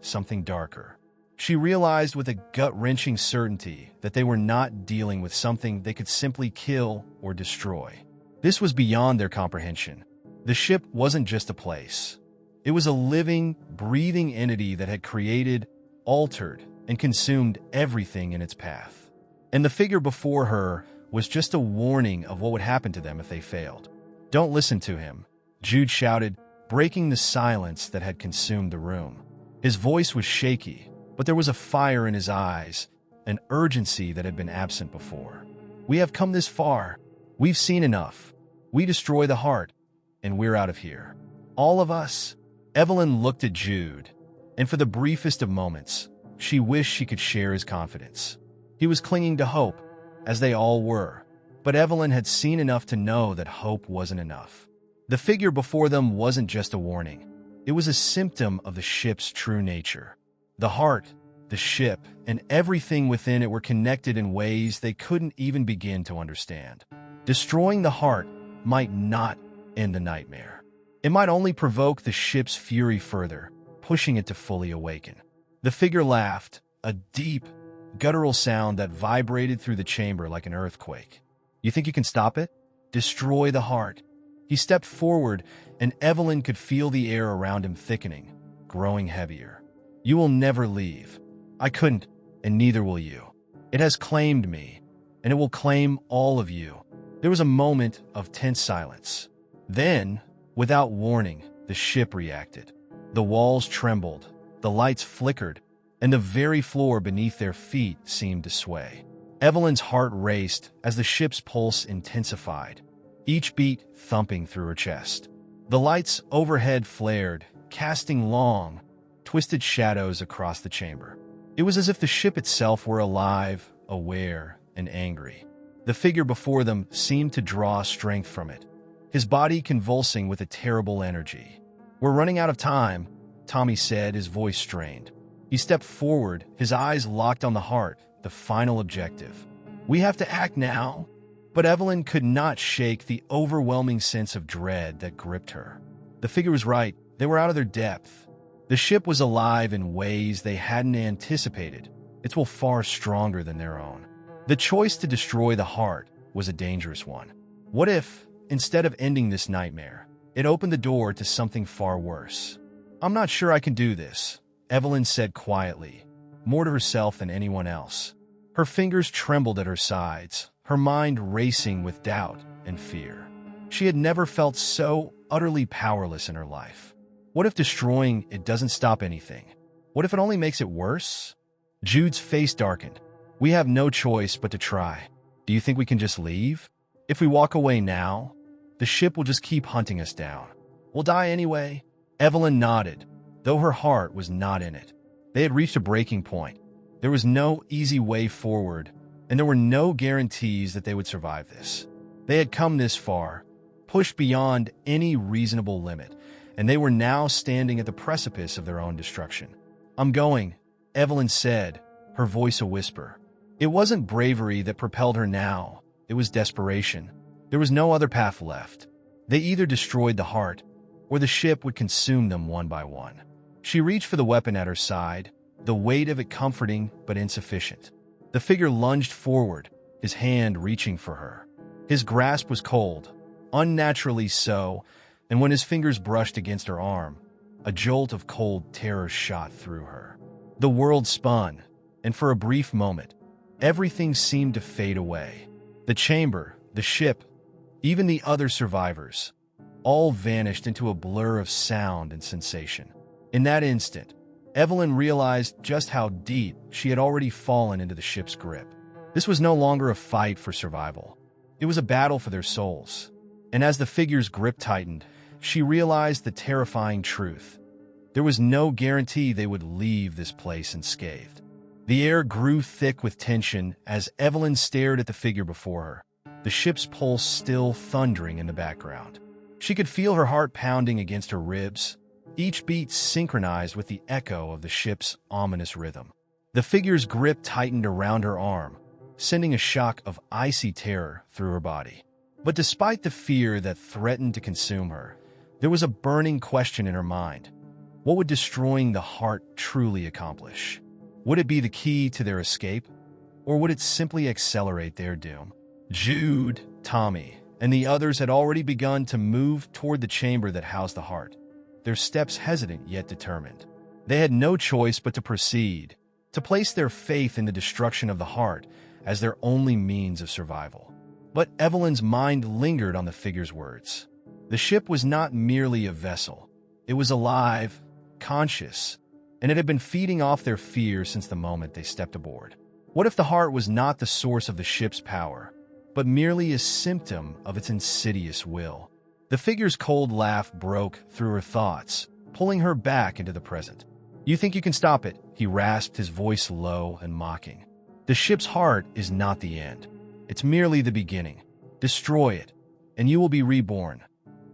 something darker. She realized with a gut-wrenching certainty that they were not dealing with something they could simply kill or destroy. This was beyond their comprehension. The ship wasn't just a place. It was a living, breathing entity that had created, altered, and consumed everything in its path. And the figure before her was just a warning of what would happen to them if they failed. "Don't listen to him," Jude shouted, breaking the silence that had consumed the room. His voice was shaky, but there was a fire in his eyes, an urgency that had been absent before. "We have come this far. We've seen enough. We destroy the heart, and we're out of here. All of us." Evelyn looked at Jude, and for the briefest of moments, she wished she could share his confidence. He was clinging to hope, as they all were, but Evelyn had seen enough to know that hope wasn't enough. The figure before them wasn't just a warning. It was a symptom of the ship's true nature. The heart, the ship, and everything within it were connected in ways they couldn't even begin to understand. Destroying the heart might not end the nightmare. It might only provoke the ship's fury further, pushing it to fully awaken. The figure laughed, a deep, guttural sound that vibrated through the chamber like an earthquake. "You think you can stop it? Destroy the heart." He stepped forward, and Evelyn could feel the air around him thickening, growing heavier. "You will never leave. I couldn't, and neither will you. It has claimed me, and it will claim all of you." There was a moment of tense silence. Then, without warning, the ship reacted. The walls trembled, the lights flickered, and the very floor beneath their feet seemed to sway. Evelyn's heart raced as the ship's pulse intensified, each beat thumping through her chest. The lights overhead flared, casting long, twisted shadows across the chamber. It was as if the ship itself were alive, aware, and angry. The figure before them seemed to draw strength from it, his body convulsing with a terrible energy. "We're running out of time," Tommy said, his voice strained. He stepped forward, his eyes locked on the heart, the final objective. "We have to act now." But Evelyn could not shake the overwhelming sense of dread that gripped her. The figure was right. They were out of their depth. The ship was alive in ways they hadn't anticipated. Its will far stronger than their own. The choice to destroy the heart was a dangerous one. What if, instead of ending this nightmare, it opened the door to something far worse? "I'm not sure I can do this," Evelyn said quietly, more to herself than anyone else. Her fingers trembled at her sides, her mind racing with doubt and fear. She had never felt so utterly powerless in her life. What if destroying it doesn't stop anything? What if it only makes it worse? Jude's face darkened. "We have no choice but to try. Do you think we can just leave? If we walk away now, the ship will just keep hunting us down. We'll die anyway." Evelyn nodded, though her heart was not in it. They had reached a breaking point. There was no easy way forward, and there were no guarantees that they would survive this. They had come this far, pushed beyond any reasonable limit, and they were now standing at the precipice of their own destruction. "I'm going," Evelyn said, her voice a whisper. It wasn't bravery that propelled her now, it was desperation. There was no other path left. They either destroyed the heart, or the ship would consume them one by one. She reached for the weapon at her side, the weight of it comforting but insufficient. The figure lunged forward, his hand reaching for her. His grasp was cold, unnaturally so, and when his fingers brushed against her arm, a jolt of cold terror shot through her. The world spun, and for a brief moment, everything seemed to fade away. The chamber, the ship, even the other survivors, all vanished into a blur of sound and sensation. In that instant, Evelyn realized just how deep she had already fallen into the ship's grip. This was no longer a fight for survival. It was a battle for their souls. And as the figure's grip tightened, she realized the terrifying truth. There was no guarantee they would leave this place unscathed. The air grew thick with tension as Evelyn stared at the figure before her, the ship's pulse still thundering in the background. She could feel her heart pounding against her ribs, each beat synchronized with the echo of the ship's ominous rhythm. The figure's grip tightened around her arm, sending a shock of icy terror through her body. But despite the fear that threatened to consume her, there was a burning question in her mind. What would destroying the heart truly accomplish? Would it be the key to their escape, or would it simply accelerate their doom? Jude, Tommy, and the others had already begun to move toward the chamber that housed the heart, their steps hesitant yet determined. They had no choice but to proceed, to place their faith in the destruction of the heart as their only means of survival. But Evelyn's mind lingered on the figure's words. The ship was not merely a vessel. It was alive, conscious, and it had been feeding off their fear since the moment they stepped aboard. What if the heart was not the source of the ship's power, but merely a symptom of its insidious will? The figure's cold laugh broke through her thoughts, pulling her back into the present. "You think you can stop it?" he rasped, his voice low and mocking. "The ship's heart is not the end. It's merely the beginning. Destroy it, and you will be reborn,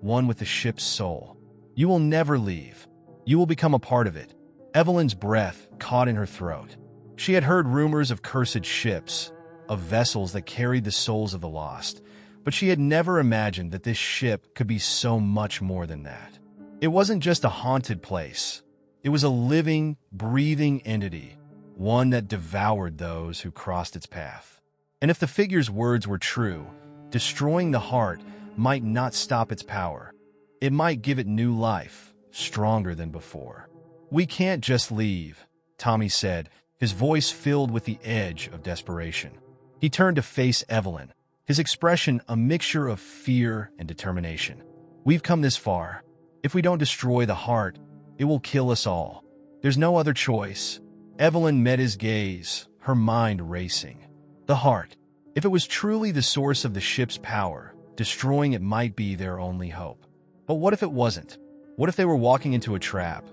one with the ship's soul. You will never leave. You will become a part of it." Evelyn's breath caught in her throat. She had heard rumors of cursed ships, of vessels that carried the souls of the lost, but she had never imagined that this ship could be so much more than that. It wasn't just a haunted place. It was a living, breathing entity, one that devoured those who crossed its path. And if the figure's words were true, destroying the heart might not stop its power. It might give it new life, stronger than before. "We can't just leave," Tommy said, his voice filled with the edge of desperation. He turned to face Evelyn, his expression a mixture of fear and determination. "We've come this far. If we don't destroy the heart, it will kill us all. There's no other choice." Evelyn met his gaze, her mind racing. The heart. If it was truly the source of the ship's power, destroying it might be their only hope. But what if it wasn't? What if they were walking into a trap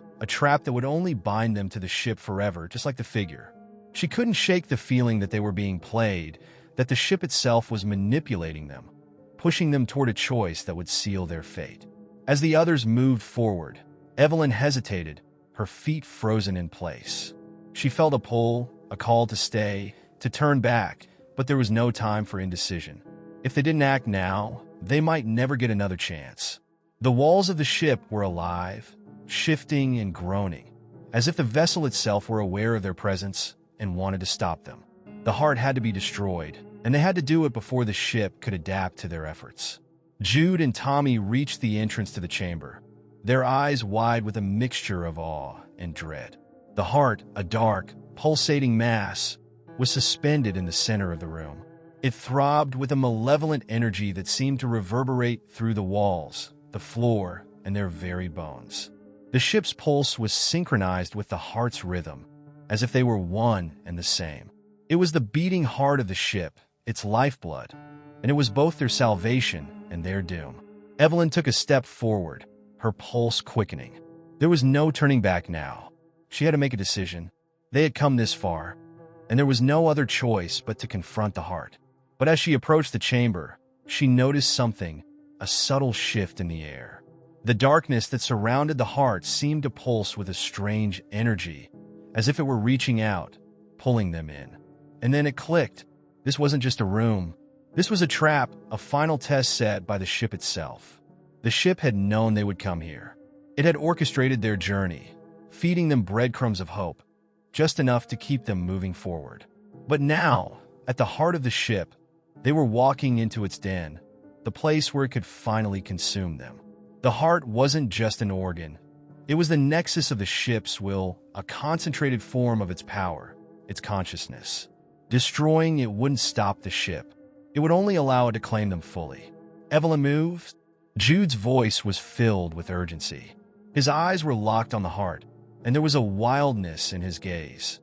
that would only bind them to the ship forever, just like the figure? She couldn't shake the feeling that they were being played, that the ship itself was manipulating them, pushing them toward a choice that would seal their fate. As the others moved forward, Evelyn hesitated, her feet frozen in place. She felt a pull, a call to stay, to turn back, but there was no time for indecision. If they didn't act now, they might never get another chance. The walls of the ship were alive, shifting and groaning, as if the vessel itself were aware of their presence and wanted to stop them. The heart had to be destroyed, and they had to do it before the ship could adapt to their efforts. Jude and Tommy reached the entrance to the chamber, their eyes wide with a mixture of awe and dread. The heart, a dark, pulsating mass, was suspended in the center of the room. It throbbed with a malevolent energy that seemed to reverberate through the walls, the floor, and their very bones. The ship's pulse was synchronized with the heart's rhythm, as if they were one and the same. It was the beating heart of the ship, its lifeblood, and it was both their salvation and their doom. Evelyn took a step forward, her pulse quickening. There was no turning back now. She had to make a decision. They had come this far, and there was no other choice but to confront the heart. But as she approached the chamber, she noticed something, a subtle shift in the air. The darkness that surrounded the heart seemed to pulse with a strange energy, as if it were reaching out, pulling them in. And then it clicked. This wasn't just a room. This was a trap, a final test set by the ship itself. The ship had known they would come here. It had orchestrated their journey, feeding them breadcrumbs of hope, just enough to keep them moving forward. But now, at the heart of the ship, they were walking into its den, the place where it could finally consume them. The heart wasn't just an organ. It was the nexus of the ship's will, a concentrated form of its power, its consciousness. Destroying it wouldn't stop the ship. It would only allow it to claim them fully. Evelyn moved. Jude's voice was filled with urgency. His eyes were locked on the heart, and there was a wildness in his gaze,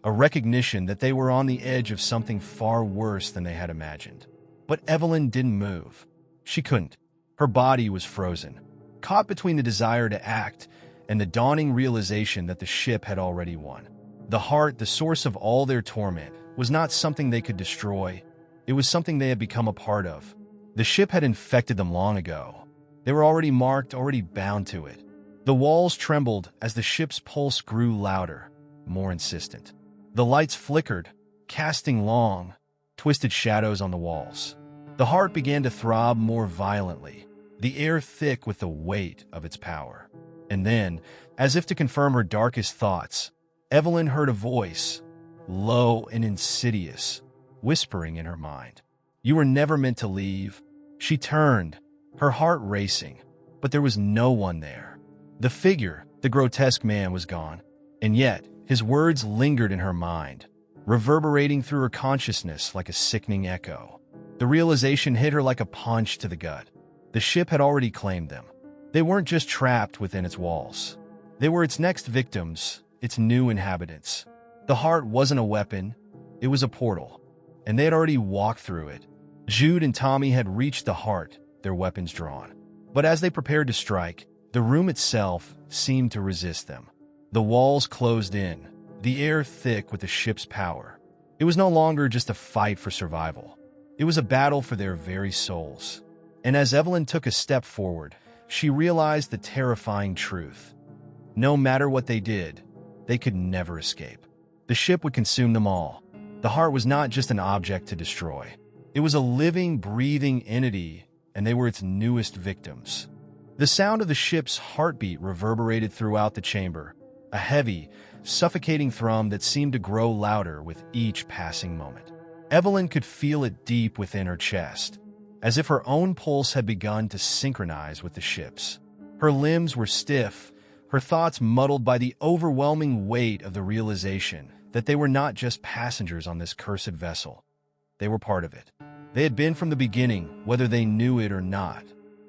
a recognition that they were on the edge of something far worse than they had imagined. But Evelyn didn't move. She couldn't. Her body was frozen, caught between the desire to act and the dawning realization that the ship had already won. The heart, the source of all their torment, was not something they could destroy. It was something they had become a part of. The ship had infected them long ago. They were already marked, already bound to it. The walls trembled as the ship's pulse grew louder, more insistent. The lights flickered, casting long, twisted shadows on the walls. The heart began to throb more violently, the air thick with the weight of its power. And then, as if to confirm her darkest thoughts, Evelyn heard a voice, low and insidious, whispering in her mind. "You were never meant to leave." She turned, her heart racing, but there was no one there. The figure, the grotesque man, was gone, and yet His words lingered in her mind, reverberating through her consciousness like a sickening echo. The realization hit her like a punch to the gut. The ship had already claimed them. They weren't just trapped within its walls. They were its next victims, its new inhabitants. The heart wasn't a weapon, it was a portal, and they had already walked through it. Jude and Tommy had reached the heart, their weapons drawn. But as they prepared to strike, the room itself seemed to resist them. The walls closed in, the air thick with the ship's power. It was no longer just a fight for survival. It was a battle for their very souls. And as Evelyn took a step forward, she realized the terrifying truth. No matter what they did, they could never escape. The ship would consume them all. The heart was not just an object to destroy. It was a living, breathing entity, and they were its newest victims. The sound of the ship's heartbeat reverberated throughout the chamber, a heavy, suffocating thrum that seemed to grow louder with each passing moment. Evelyn could feel it deep within her chest, as if her own pulse had begun to synchronize with the ship's. Her limbs were stiff, her thoughts muddled by the overwhelming weight of the realization that they were not just passengers on this cursed vessel. They were part of it. They had been from the beginning, whether they knew it or not.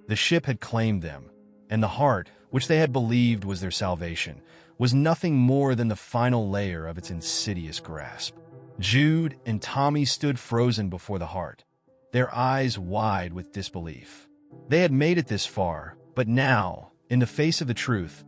The ship had claimed them, and the heart, which they had believed was their salvation, was nothing more than the final layer of its insidious grasp. Jude and Tommy stood frozen before the heart, their eyes wide with disbelief. They had made it this far, but now, in the face of the truth,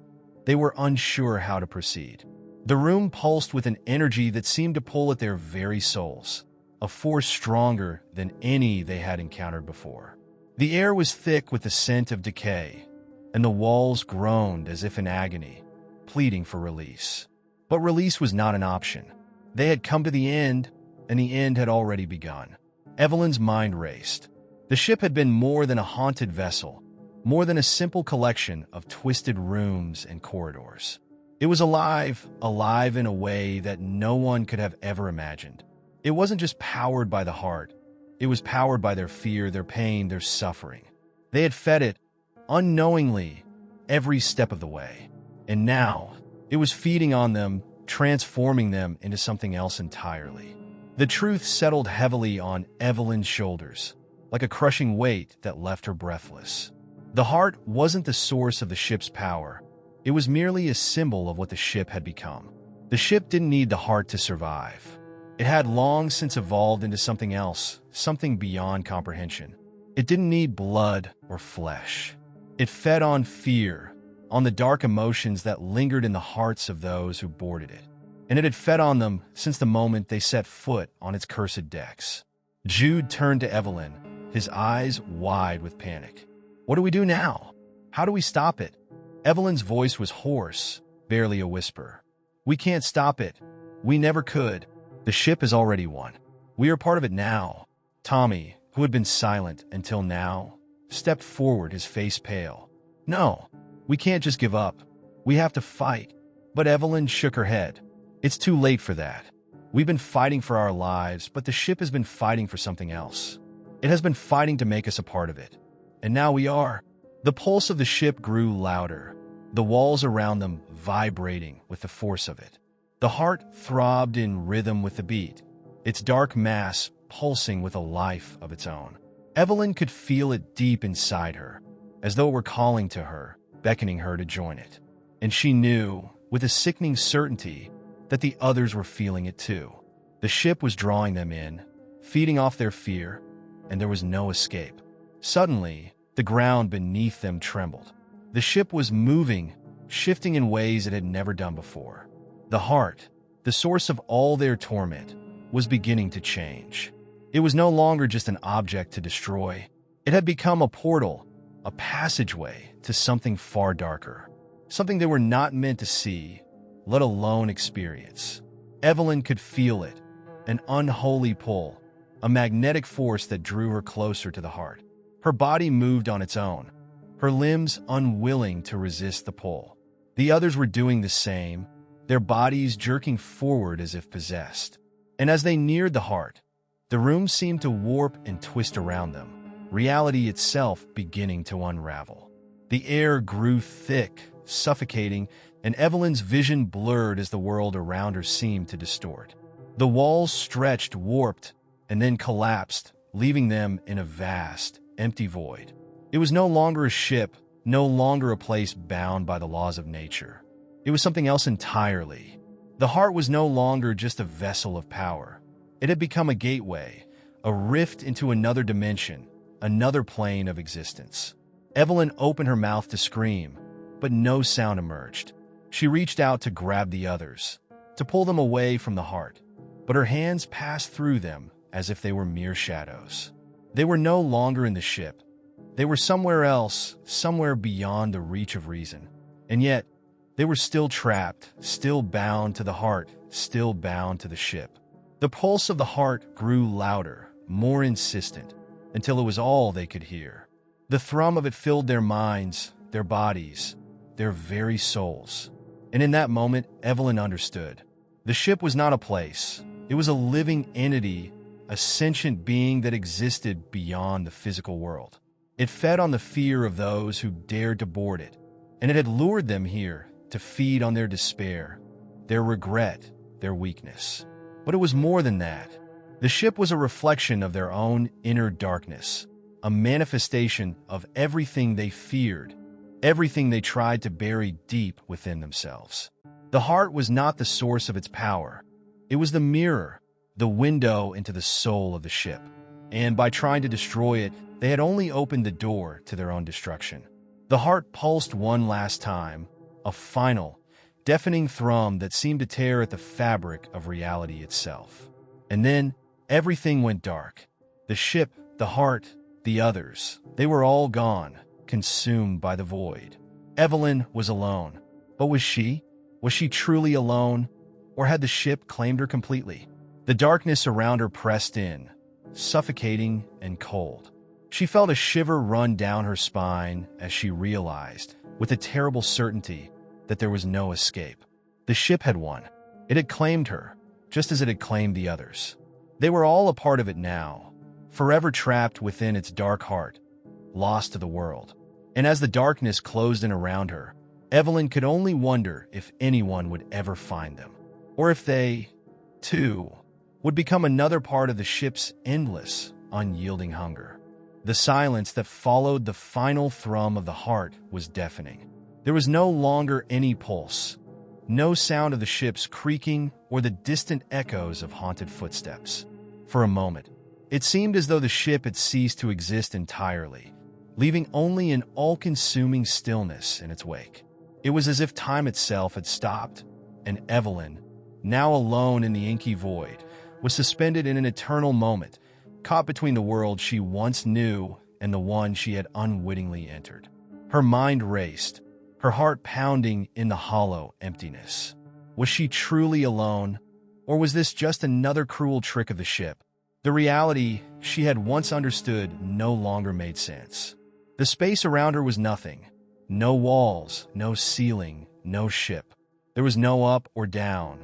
they were unsure how to proceed. The room pulsed with an energy that seemed to pull at their very souls, a force stronger than any they had encountered before. The air was thick with the scent of decay, and the walls groaned as if in agony, pleading for release. But release was not an option. They had come to the end, and the end had already begun. Evelyn's mind raced. The ship had been more than a haunted vessel, more than a simple collection of twisted rooms and corridors. It was alive in a way that no one could have ever imagined. It wasn't just powered by the heart. It was powered by their fear, their pain, their suffering. They had fed it, unknowingly, every step of the way. And now, it was feeding on them, transforming them into something else entirely. The truth settled heavily on Evelyn's shoulders, like a crushing weight that left her breathless. The heart wasn't the source of the ship's power. It was merely a symbol of what the ship had become. The ship didn't need the heart to survive. It had long since evolved into something else, something beyond comprehension. It didn't need blood or flesh. It fed on fear, on the dark emotions that lingered in the hearts of those who boarded it. And it had fed on them since the moment they set foot on its cursed decks. Jude turned to Evelyn, his eyes wide with panic. What do we do now? How do we stop it? Evelyn's voice was hoarse, barely a whisper. We can't stop it. We never could. The ship has already won. We are part of it now. Tommy, who had been silent until now, stepped forward, his face pale. No, we can't just give up. We have to fight. But Evelyn shook her head. It's too late for that. We've been fighting for our lives, but the ship has been fighting for something else. It has been fighting to make us a part of it. And now we are. The pulse of the ship grew louder, the walls around them vibrating with the force of it. The heart throbbed in rhythm with the beat, its dark mass pulsing with a life of its own. Evelyn could feel it deep inside her, as though it were calling to her, beckoning her to join it. And she knew, with a sickening certainty, that the others were feeling it too. The ship was drawing them in, feeding off their fear, and there was no escape. Suddenly, the ground beneath them trembled. The ship was moving, shifting in ways it had never done before. The heart, the source of all their torment, was beginning to change. It was no longer just an object to destroy. It had become a portal, a passageway to something far darker, something they were not meant to see, let alone experience. Evelyn could feel it, an unholy pull, a magnetic force that drew her closer to the heart. Her body moved on its own, her limbs unwilling to resist the pull. The others were doing the same, their bodies jerking forward as if possessed. And as they neared the heart, the room seemed to warp and twist around them, reality itself beginning to unravel. The air grew thick, suffocating, and Evelyn's vision blurred as the world around her seemed to distort. The walls stretched, warped, and then collapsed, leaving them in a vast, empty void. It was no longer a ship, no longer a place bound by the laws of nature. It was something else entirely. The heart was no longer just a vessel of power. It had become a gateway, a rift into another dimension, another plane of existence. Evelyn opened her mouth to scream, but no sound emerged. She reached out to grab the others, to pull them away from the heart, but her hands passed through them as if they were mere shadows. They were no longer in the ship. They were somewhere else, somewhere beyond the reach of reason. And yet, they were still trapped, still bound to the heart, still bound to the ship. The pulse of the heart grew louder, more insistent, until it was all they could hear. The thrum of it filled their minds, their bodies, their very souls. And in that moment, Evelyn understood. The ship was not a place. It was a living entity, a sentient being that existed beyond the physical world. It fed on the fear of those who dared to board it, and it had lured them here to feed on their despair, their regret, their weakness. But it was more than that. The ship was a reflection of their own inner darkness, a manifestation of everything they feared, everything they tried to bury deep within themselves. The heart was not the source of its power. It was the mirror, the window into the soul of the ship. And by trying to destroy it, they had only opened the door to their own destruction. The heart pulsed one last time, a final, deafening thrum that seemed to tear at the fabric of reality itself. And then, everything went dark. The ship, the heart, the others, they were all gone, consumed by the void. Evelyn was alone. But was she? Was she truly alone? Or had the ship claimed her completely? The darkness around her pressed in, suffocating and cold. She felt a shiver run down her spine as she realized, with a terrible certainty, that there was no escape. The ship had won. It had claimed her, just as it had claimed the others. They were all a part of it now, forever trapped within its dark heart, lost to the world. And as the darkness closed in around her, Evelyn could only wonder if anyone would ever find them, or if they, too, would become another part of the ship's endless, unyielding hunger. The silence that followed the final thrum of the heart was deafening. There was no longer any pulse, no sound of the ship's creaking or the distant echoes of haunted footsteps. For a moment, it seemed as though the ship had ceased to exist entirely, leaving only an all-consuming stillness in its wake. It was as if time itself had stopped, and Evelyn, now alone in the inky void, was suspended in an eternal moment, caught between the world she once knew and the one she had unwittingly entered. Her mind raced, her heart pounding in the hollow emptiness. Was she truly alone, or was this just another cruel trick of the ship? The reality she had once understood no longer made sense. The space around her was nothing. No walls, no ceiling, no ship. There was no up or down,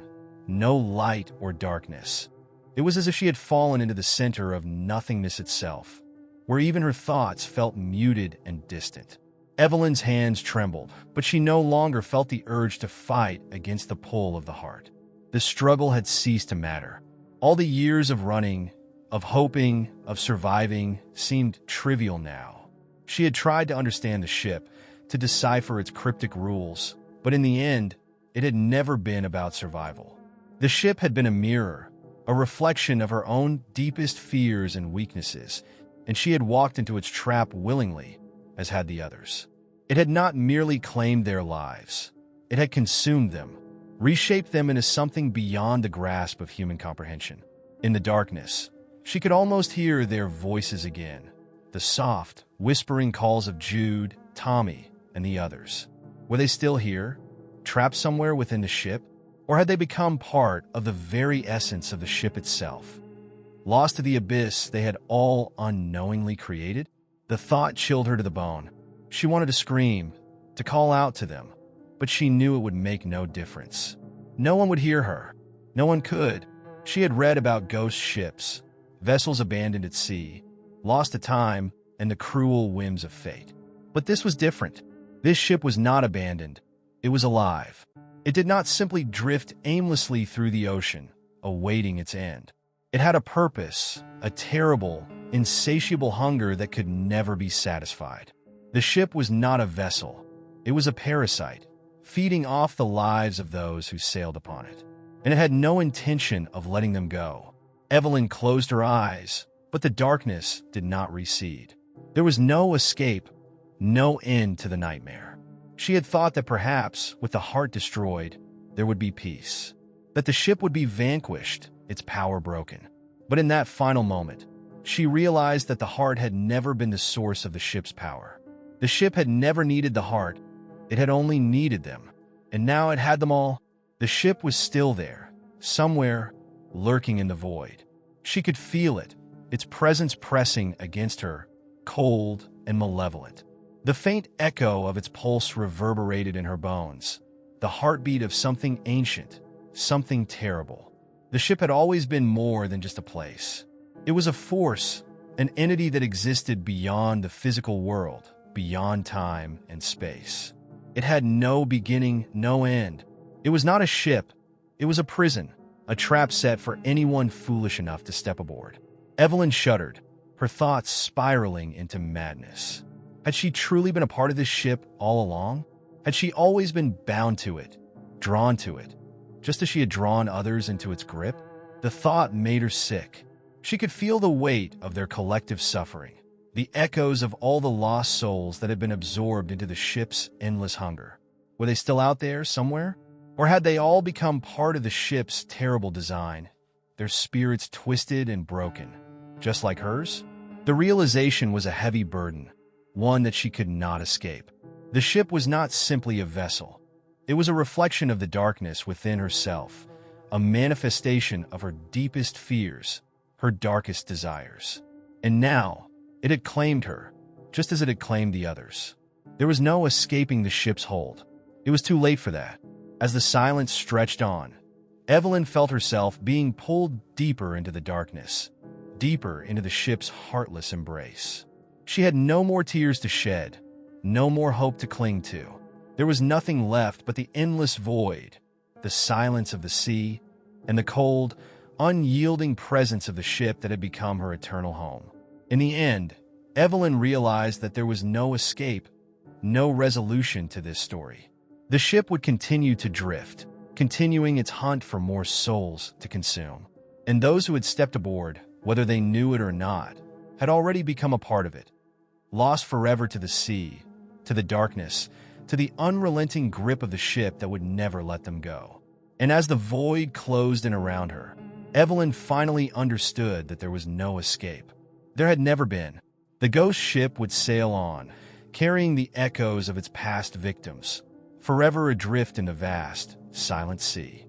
no light or darkness. It was as if she had fallen into the center of nothingness itself, where even her thoughts felt muted and distant. Evelyn's hands trembled, but she no longer felt the urge to fight against the pull of the heart. The struggle had ceased to matter. All the years of running, of hoping, of surviving seemed trivial now. She had tried to understand the ship, to decipher its cryptic rules, but in the end, it had never been about survival. The ship had been a mirror, a reflection of her own deepest fears and weaknesses, and she had walked into its trap willingly, as had the others. It had not merely claimed their lives. It had consumed them, reshaped them into something beyond the grasp of human comprehension. In the darkness, she could almost hear their voices again, the soft, whispering calls of Jude, Tommy, and the others. Were they still here, trapped somewhere within the ship? Or had they become part of the very essence of the ship itself? Lost to the abyss they had all unknowingly created? The thought chilled her to the bone. She wanted to scream, to call out to them, but she knew it would make no difference. No one would hear her. No one could. She had read about ghost ships, vessels abandoned at sea, lost to time, and the cruel whims of fate. But this was different. This ship was not abandoned. It was alive. It did not simply drift aimlessly through the ocean, awaiting its end. It had a purpose, a terrible, insatiable hunger that could never be satisfied. The ship was not a vessel. It was a parasite, feeding off the lives of those who sailed upon it. And it had no intention of letting them go. Evelyn closed her eyes, but the darkness did not recede. There was no escape, no end to the nightmare. She had thought that perhaps, with the heart destroyed, there would be peace, that the ship would be vanquished, its power broken. But in that final moment, she realized that the heart had never been the source of the ship's power. The ship had never needed the heart, it had only needed them. And now it had them all. The ship was still there, somewhere, lurking in the void. She could feel it, its presence pressing against her, cold and malevolent. The faint echo of its pulse reverberated in her bones, the heartbeat of something ancient, something terrible. The ship had always been more than just a place. It was a force, an entity that existed beyond the physical world, beyond time and space. It had no beginning, no end. It was not a ship. It was a prison, a trap set for anyone foolish enough to step aboard. Evelyn shuddered, her thoughts spiraling into madness. Had she truly been a part of this ship all along? Had she always been bound to it, drawn to it, just as she had drawn others into its grip? The thought made her sick. She could feel the weight of their collective suffering, the echoes of all the lost souls that had been absorbed into the ship's endless hunger. Were they still out there somewhere? Or had they all become part of the ship's terrible design, their spirits twisted and broken, just like hers? The realization was a heavy burden, one that she could not escape. The ship was not simply a vessel. It was a reflection of the darkness within herself, a manifestation of her deepest fears, her darkest desires. And now, it had claimed her, just as it had claimed the others. There was no escaping the ship's hold. It was too late for that. As the silence stretched on, Evelyn felt herself being pulled deeper into the darkness, deeper into the ship's heartless embrace. She had no more tears to shed, no more hope to cling to. There was nothing left but the endless void, the silence of the sea, and the cold, unyielding presence of the ship that had become her eternal home. In the end, Evelyn realized that there was no escape, no resolution to this story. The ship would continue to drift, continuing its hunt for more souls to consume. And those who had stepped aboard, whether they knew it or not, had already become a part of it, lost forever to the sea, to the darkness, to the unrelenting grip of the ship that would never let them go. And as the void closed in around her, Evelyn finally understood that there was no escape. There had never been. The ghost ship would sail on, carrying the echoes of its past victims, forever adrift in the vast, silent sea.